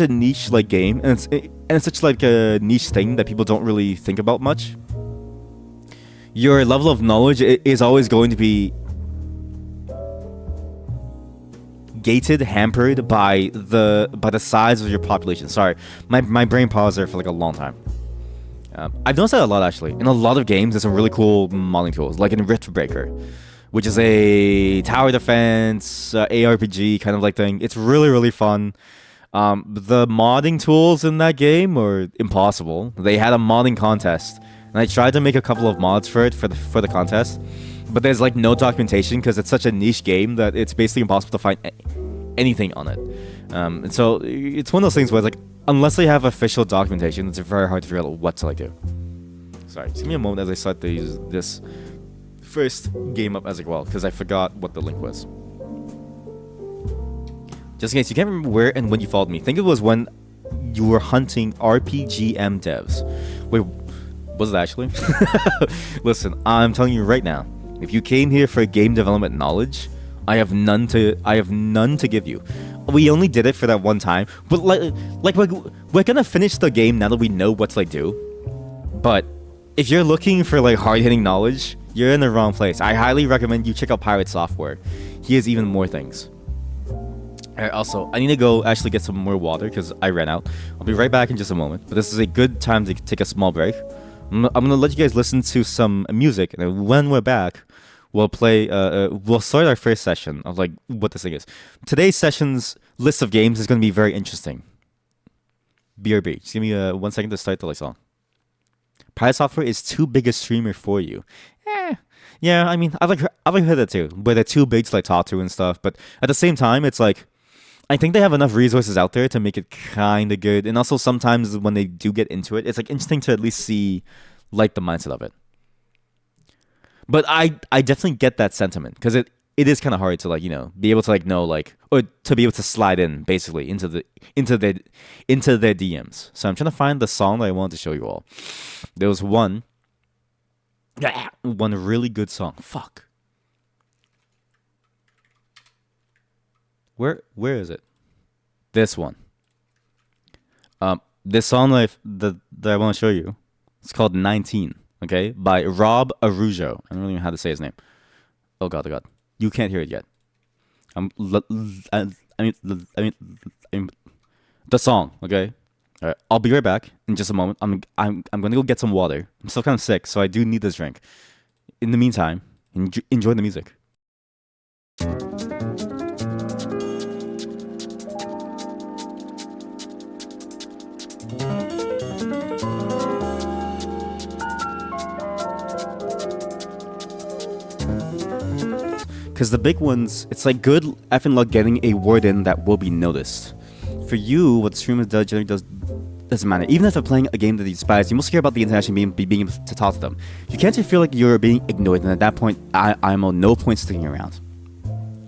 S2: a niche like game, and it's such like a niche thing that people don't really think about much. Your level of knowledge is always going to be gated, hampered by the size of your population. Sorry, my brain paused there for like a long time. I've noticed that a lot actually. In a lot of games, there's some really cool modding tools, like in Riftbreaker, which is a tower defense ARPG kind of like thing. It's really fun. The modding tools in that game are impossible. They had a modding contest, and I tried to make a couple of mods for it for the contest, but there's like no documentation because it's such a niche game that it's basically impossible to find anything on it. And so it's one of those things where it's like, unless they have official documentation, it's very hard to figure out what to like do. Sorry, just give me a moment as I start to use this first game up as well, because I forgot what the link was. Just in case you can't remember where and when you followed me, think it was when you were hunting RPGM devs. Wait, was it actually? Listen, I'm telling you right now, if you came here for game development knowledge, I have none to give you. We only did it for that one time, but like we're gonna finish the game now that we know what to like do. But if you're looking for like hard-hitting knowledge, you're in the wrong place. I highly recommend you check out Pirate Software. He has even more things. Also, I need to go actually get some more water because I ran out. I'll be right back in just a moment. But this is a good time to take a small break. I'm gonna let you guys listen to some music, and then when we're back, we'll play. We'll start our first session of like what this thing is. Today's session's list of games is gonna be very interesting. BRB. Just give me 1 second to start the like song. Pirate Software is too big a streamer for you. Yeah, I mean, I've heard that too, where they're too big to like talk to and stuff. But at the same time, it's like, I think they have enough resources out there to make it kind of good. And also sometimes when they do get into it, it's like interesting to at least see like the mindset of it. But I definitely get that sentiment because it is kind of hard to like, you know, be able to like know like, or to be able to slide in basically into their DMs. So I'm trying to find the song that I wanted to show you all. There was one really good song. Fuck. Where is it? This one. This song that I want to show you. It's called 19. Okay, by Rob Arujo. I don't really know how to say his name. Oh god. You can't hear it yet. I mean, the song. Okay. All right, I'll be right back in just a moment. I'm gonna go get some water. I'm still kind of sick, so I do need this drink. In the meantime, enjoy the music. Because the big ones, it's like good effing luck getting a word in that will be noticed. For you, what streamers generally doesn't matter. Even if they're playing a game that you despise, you must care about the interaction, being able to talk to them. You can't feel like you're being ignored, and at that point, I'm on no point sticking around.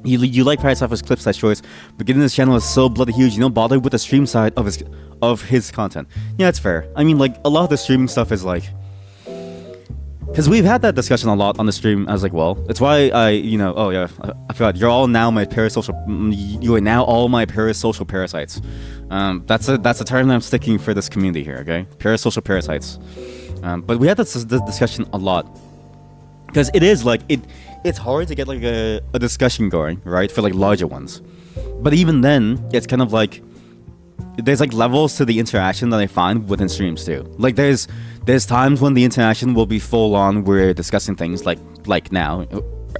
S2: You like Pirate Software's clips that shorts, but getting this channel is so bloody huge, you don't bother with the stream side of his content. Yeah, that's fair. I mean, like, a lot of the streaming stuff is like,
S1: because we've had that discussion a lot on the stream as like, well, it's why oh yeah, I forgot, you're all now my parasocial, you are now all my parasocial parasites. That's a term that I'm sticking for this community here, okay? Parasocial parasites. But we had this discussion a lot, because it is like, it's hard to get like a discussion going, right, for like larger ones. But even then, it's kind of like, there's like levels to the interaction that I find within streams too. Like there's times when the interaction will be full on, we're discussing things like now,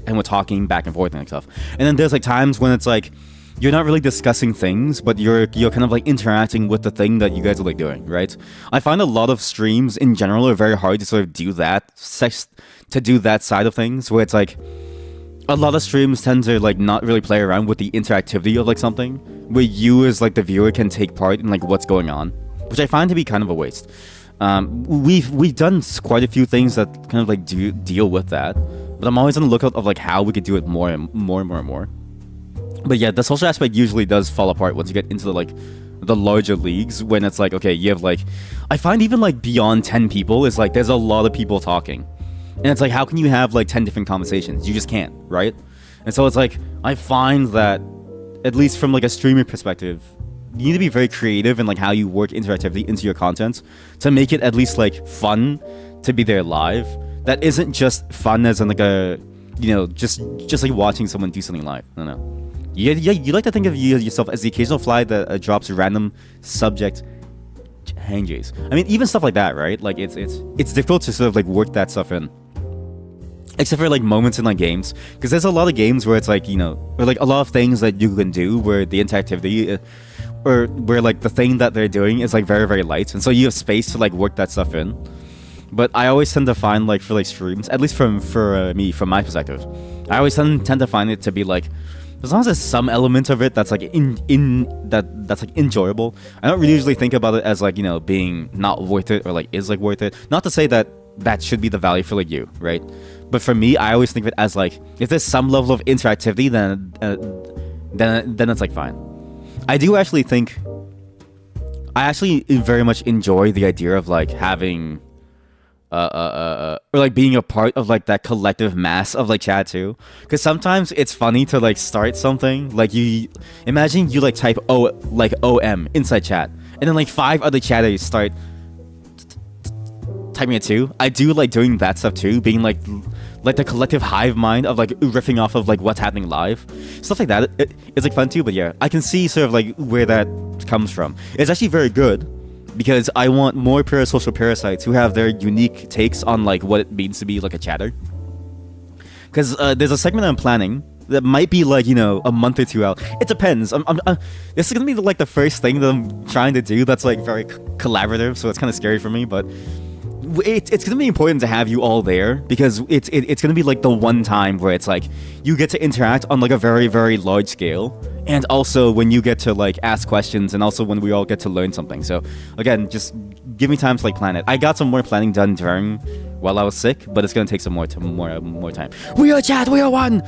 S1: and we're talking back and forth and stuff. And then there's like times when it's like, you're not really discussing things, but you're kind of like interacting with the thing that you guys are like doing, right? I find a lot of streams in general are very hard to sort of do that side of things, where it's like, a lot of streams tend to like not really play around with the interactivity of like something, where you as like the viewer can take part in like what's going on, which I find to be kind of a waste. We've done quite a few things that kind of like deal with that, but I'm always on the lookout of like how we could do it more and more. But yeah, the social aspect usually does fall apart once you get into the larger leagues, when it's like, okay, you have like, I find even like beyond 10 people is like, there's a lot of people talking. And it's like, how can you have like 10 different conversations? You just can't, right? And so it's like, I find that, at least from like a streamer perspective, you need to be very creative in like how you work interactivity into your content to make it at least like fun to be there live. That isn't just fun as in like a, just like watching someone do something live. I don't know. You like to think of yourself as the occasional fly that drops random subject hangays. I mean, even stuff like that, right? Like it's difficult to sort of like work that stuff in. Except for like moments in like games, because there's a lot of games where it's like, or like a lot of things that you can do where the interactivity, or where like the thing that they're doing is like very, very light, and so you have space to like work that stuff in. But I always tend to find like for like streams, at least for me, from my perspective, I always tend to find it to be like, as long as there's some element of it that's like that's like enjoyable. I don't really usually think about it as like, being not worth it or like is like worth it. Not to say that should be the value for like you, right? But for me, I always think of it as like, if there's some level of interactivity, then it's like fine. I do actually think, I actually very much enjoy the idea of like having or like being a part of like that collective mass of like chat too, because sometimes it's funny to like start something like, you imagine you like type OM inside chat, and then like 5 other chatters start typing it too. I do like doing that stuff too, being like the collective hive mind of like riffing off of like what's happening live, stuff like that. It's like fun too. But yeah, I can see sort of like where that comes from. It's actually very good, because I want more parasocial parasites who have their unique takes on like what it means to be like a chatter. Because there's a segment I'm planning that might be like, a month or 2 out. It depends. This is gonna be like the first thing that I'm trying to do that's like very collaborative, so it's kind of scary for me, but it's gonna be important to have you all there, because it's gonna be like the one time where it's like you get to interact on like a very, very large scale, and also when you get to like ask questions, and also when we all get to learn something. So again, just give me time to like plan it. I got some more planning done while I was sick, but it's gonna take some more time. We are chat, we are one.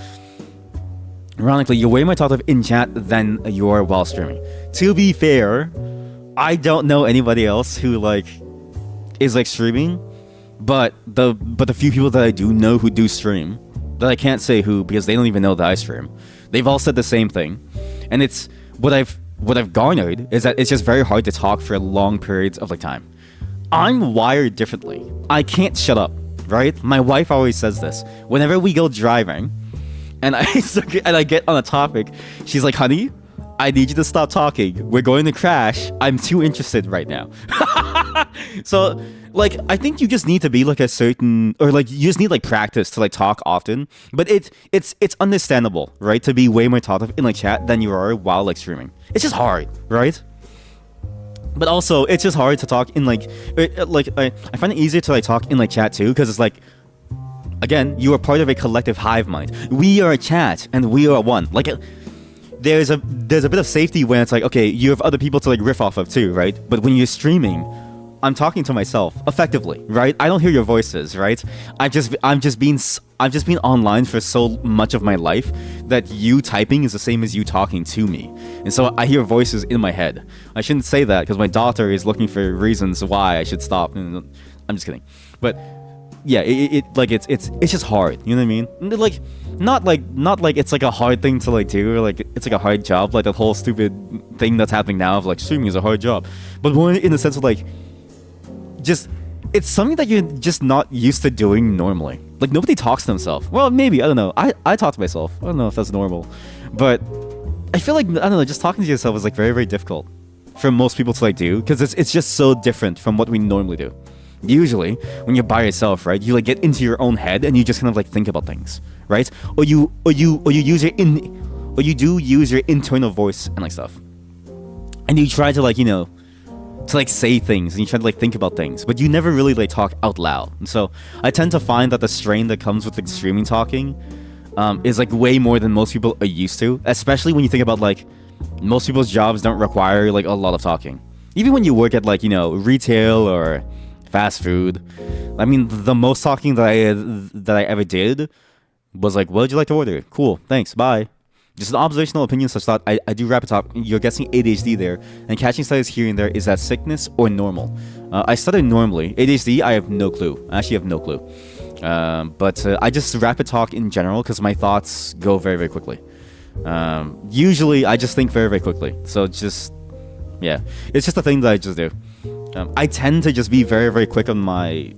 S1: Ironically, you're way more talkative in chat than you are while streaming. To be fair, I don't know anybody else who like is like streaming, but the few people that I do know who do stream, that I can't say who because they don't even know that I stream, they've all said the same thing. And it's what I've garnered is that it's just very hard to talk for long periods of like time. I'm wired differently. I can't shut up, right? My wife always says this whenever we go driving, and I get on a topic. She's like, honey, I need you to stop talking. We're going to crash. I'm too interested right now. So, like, I think you just need to be like a certain, or like you just need like practice to like talk often. But it's understandable, right, to be way more talkative in like chat than you are while like streaming. It's just hard, right? But also, it's just hard to talk in like I find it easier to like talk in like chat too, because it's like, again, you are part of a collective hive mind. We are a chat, and we are one. Like, there's a bit of safety when it's like, okay, you have other people to like riff off of too, right? But when you're streaming, I'm talking to myself effectively, right? I don't hear your voices, right? I've just been online for so much of my life that you typing is the same as you talking to me, and so I hear voices in my head. I shouldn't say that because my daughter is looking for reasons why I should stop. I'm just kidding, but
S2: yeah, it's just hard. You know what I mean? And like, not like it's like a hard thing to like do, or like it's like a hard job, like the whole stupid thing that's happening now of like streaming is a hard job, but more in the sense of like, just it's something that you're just not used to doing normally. Like nobody talks to themselves. Well, maybe, I don't know. I talk to myself. I don't know if that's normal, but I feel like, I don't know, just talking to yourself is like very, very difficult for most people to like do, because it's just so different from what we normally do. Usually when you're by yourself, right, you like get into your own head and you just kind of like think about things, right? Or you use you do use your internal voice and like stuff, and you try to like, you know, to like say things, and you try to like think about things, but you never really like talk out loud. And so I tend to find that the strain that comes with like streaming talking is like way more than most people are used to, especially when you think about like most people's jobs don't require like a lot of talking. Even when you work at like, you know, retail or fast food, I mean, the most talking that I ever did was like, what would you like to order? Cool, thanks, bye. Just an observational opinion such that I do rapid talk. You're guessing ADHD there, and catching studies here and there. Is that sickness or normal? I studied normally. ADHD, I have no clue. I actually have no clue. But I just rapid talk in general because my thoughts go very, very quickly. Usually, I just think very, very quickly. So just, yeah, it's just a thing that I just do. I tend to just be very, very quick on my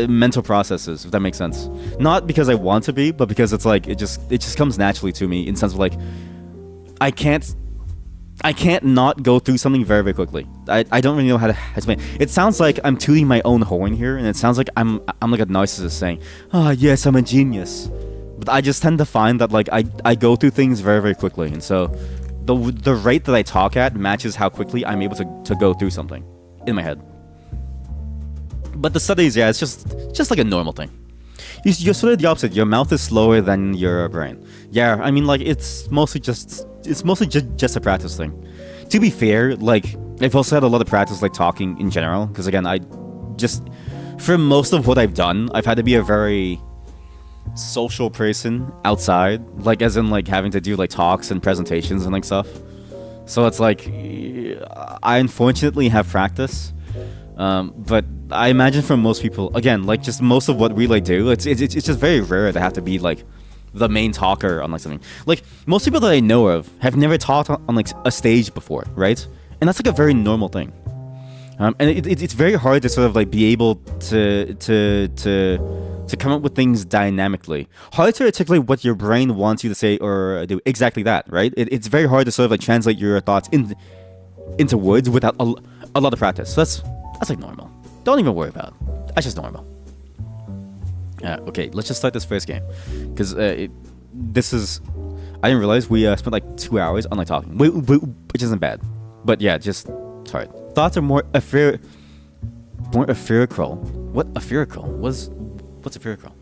S2: mental processes, if that makes sense. Not because I want to be, but because it's like it just comes naturally to me, in sense of like I can't not go through something very, very quickly. I don't really know how to explain. It sounds like I'm tooting my own horn here, and it sounds like I'm like a narcissist saying, "Ah, yes, I'm a genius." But I just tend to find that like I go through things very, very quickly, and so the rate that I talk at matches how quickly I'm able to go through something in my head. But the studies, yeah, it's just like a normal thing. You're sort of the opposite. Your mouth is slower than your brain. Yeah, I mean, like it's mostly just a practice thing. To be fair, like I've also had a lot of practice like talking in general, because again, I just, for most of what I've done, I've had to be a very social person outside, like as in like having to do like talks and presentations and like stuff. So it's like I unfortunately have practice. But I imagine for most people, again, like just most of what we like do, it's just very rare to have to be like the main talker on like something. Like most people that I know of have never talked on like a stage before, right? And that's like a very normal thing. And it's very hard to sort of like be able to come up with things dynamically. Hard to articulate what your brain wants you to say or do. Exactly that, right? It's very hard to sort of like translate your thoughts into words without a lot of practice. So that's like normal. Don't even worry about it. That's just normal. Okay, let's just start this first game, because this is, I didn't realize we spent like 2 hours on like talking, which isn't bad, but yeah, just sorry. Thoughts are more ephemeral. What ephemeral? What's ephemeral?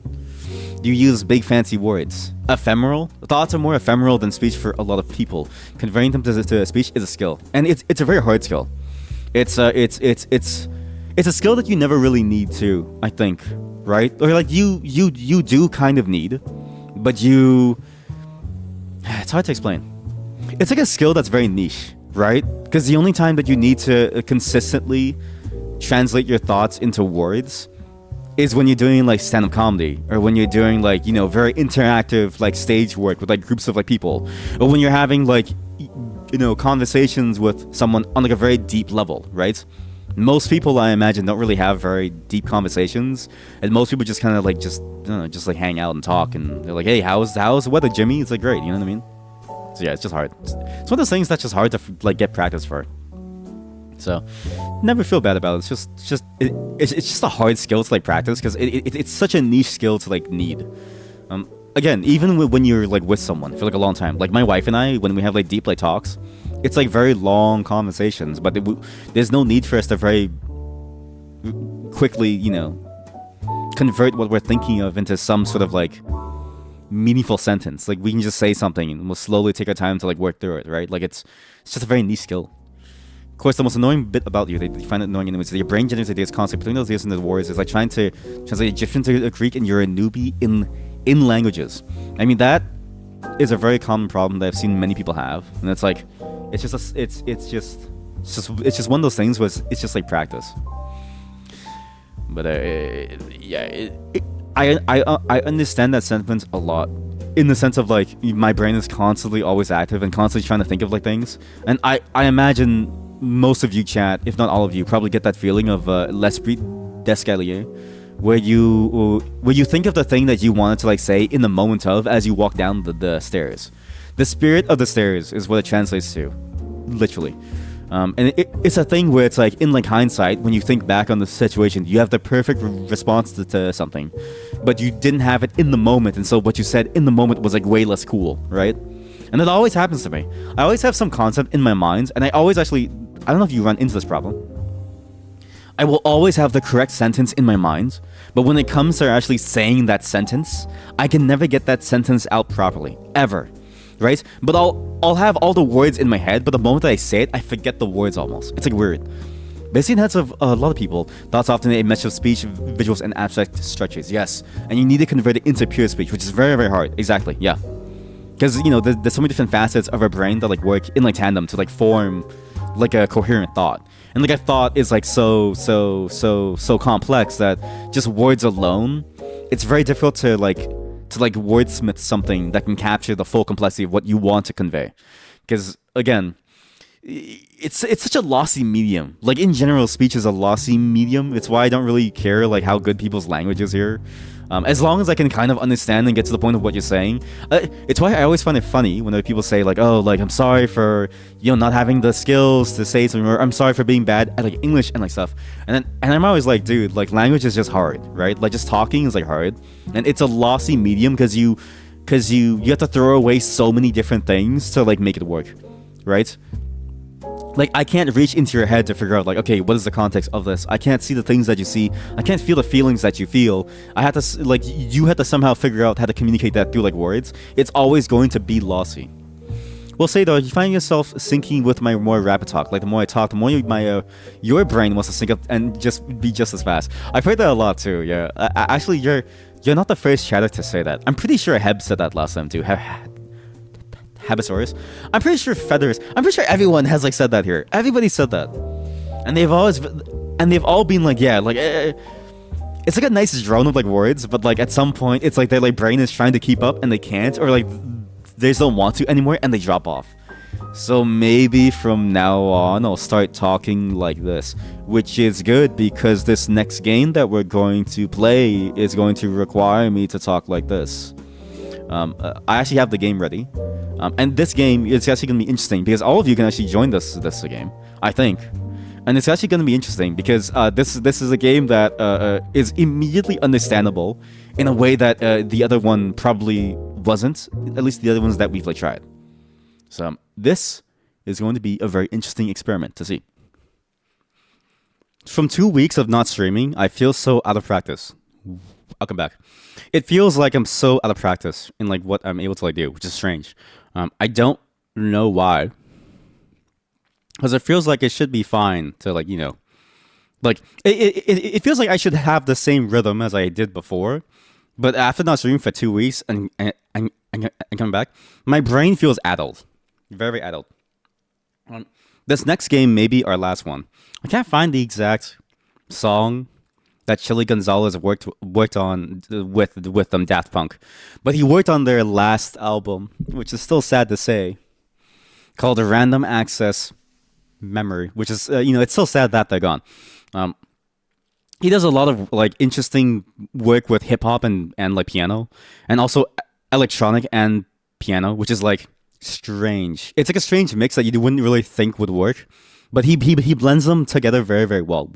S2: You use big fancy words. Ephemeral. Thoughts are more ephemeral than speech for a lot of people. Converting them to a speech is a skill, and it's a very hard skill. It's a skill that you never really need to, I think, right? Or like you do kind of need, but it's hard to explain. It's like a skill that's very niche, right? Because the only time that you need to consistently translate your thoughts into words is when you're doing like stand-up comedy, or when you're doing like, you know, very interactive like stage work with like groups of like people, or when you're having like, you know, conversations with someone on like a very deep level, right? Most people, I imagine, don't really have very deep conversations, and most people just kind of like just like hang out and talk, and they're like, "Hey, how's the weather, Jimmy?" It's like, great, you know what I mean? So yeah, it's just hard. It's one of those things that's just hard to like get practice for. So never feel bad about it. It's just a hard skill to like practice, because it's such a niche skill to like need. Again, even when you're like with someone for like a long time, like my wife and I, when we have like deep like talks, it's like very long conversations, but there's no need for us to very quickly, you know, convert what we're thinking of into some sort of like meaningful sentence. Like we can just say something and we'll slowly take our time to like work through it, right? Like it's just a very niche skill. Of course, the most annoying bit about you, they find it annoying anyways, your brain generates ideas constantly. Putting those ideas into the words is like trying to translate Egyptian to Greek, and you're a newbie in languages. I mean, that is a very common problem that I've seen many people have, and it's like it's just one of those things where it's just like practice. But yeah, I understand that sentiment a lot, in the sense of like my brain is constantly always active and constantly trying to think of like things, and I imagine most of you chat, if not all of you, probably get that feeling of l'esprit d'escalier, where you think of the thing that you wanted to like say in the moment of as you walk down the stairs. The spirit of the stairs is what it translates to, literally. And it's a thing where it's like, in like hindsight, when you think back on the situation, you have the perfect response to something, but you didn't have it in the moment, and so what you said in the moment was like way less cool, right? And it always happens to me. I always have some concept in my mind, and I always actually, I don't know if you run into this problem. I will always have the correct sentence in my mind, but when it comes to actually saying that sentence, I can never get that sentence out properly, ever. Right? But I'll have all the words in my head, but the moment that I say it, I forget the words almost. It's like weird. Basically, in the heads of a lot of people, thoughts often a mesh of speech, visuals, and abstract structures. Yes, and you need to convert it into pure speech, which is very, very hard. Exactly. Yeah, because you know there's so many different facets of our brain that like work in like tandem to like form like a coherent thought. And like a thought is like so complex that just words alone, it's very difficult to wordsmith something that can capture the full complexity of what you want to convey. Because again, it's such a lossy medium. Like in general, speech is a lossy medium. It's why I don't really care like how good people's language is here. As long as I can kind of understand and get to the point of what you're saying. It's why I always find it funny when people say like, oh, like I'm sorry for not having the skills to say something, or I'm sorry for being bad at like English and like stuff. And I'm always like, dude, like language is just hard, right? Like just talking is like hard, and it's a lossy medium because you have to throw away so many different things to like make it work, right? Like I can't reach into your head to figure out like, okay, what is the context of this? I can't see the things that you see. I can't feel the feelings that you feel. I have to like, you have to somehow figure out how to communicate that through like words. It's always going to be lossy. We'll say though, you find yourself syncing with my more rapid talk. Like the more I talk, the more your brain wants to sync up and just be just as fast. I've heard that a lot too. Yeah, actually, you're not the first chatter to say that. I'm pretty sure Heb said that last time too. Habosaurus. I'm pretty sure Feathers. I'm pretty sure everyone has like said that here. Everybody said that, and they've all been like, yeah, like it's like a nice drone of like words, but like at some point it's like their like brain is trying to keep up and they can't, or like they just don't want to anymore and they drop off. So maybe from now on I'll start talking like this, which is good because this next game that we're going to play is going to require me to talk like this. I actually have the game ready. And this game is actually going to be interesting because all of you can actually join this game, I think. And it's actually going to be interesting because this is a game that is immediately understandable in a way that the other one probably wasn't, at least the other ones that we've like tried. So this is going to be a very interesting experiment to see. From 2 weeks of not streaming, I feel so out of practice. I'll come back. It feels like I'm so out of practice in like what I'm able to like do, which is strange. I don't know why, because it feels like it should be fine to like like it feels like I should have the same rhythm as I did before, but after not streaming for 2 weeks and coming back, my brain feels addled, very addled. This next game may be our last one. I can't find the exact song that Chili Gonzalez worked on with Daft Punk, but he worked on their last album, which is still sad to say, called Random Access Memory, which is it's still sad that they're gone. He does a lot of like interesting work with hip hop and like piano, and also electronic and piano, which is like strange. It's like a strange mix that you wouldn't really think would work, but he blends them together very, very well.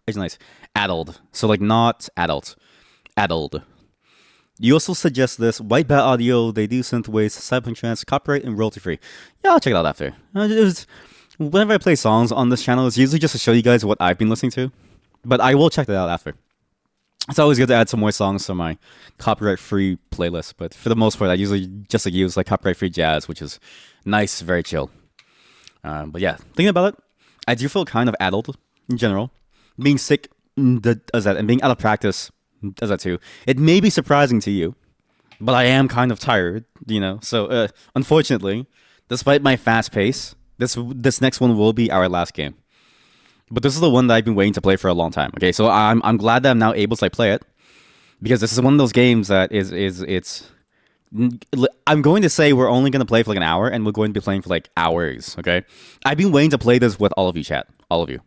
S2: It's nice. Addled. So like not adult. Addled. You also suggest this. White Bat Audio, they do synthwaves, cyberpunk trance, copyright, and royalty free. Yeah, I'll check it out after. Whenever I play songs on this channel, it's usually just to show you guys what I've been listening to. But I will check that out after. It's always good to add some more songs to my copyright-free playlist. But for the most part, I usually just like use like copyright-free jazz, which is nice, very chill. But yeah, thinking about it, I do feel kind of addled in general. Being sick does that, and being out of practice does that too. It may be surprising to you, but I am kind of tired, So, unfortunately, despite my fast pace, this next one will be our last game.
S1: but this is the one that I've been waiting to play for a long time. Okay, so I'm glad that I'm now able to like play it, because this is one of those games that it's. I'm going to say we're only going to play for like an hour, and we're going to be playing for like hours. Okay, I've been waiting to play this with all of you, chat, all of you.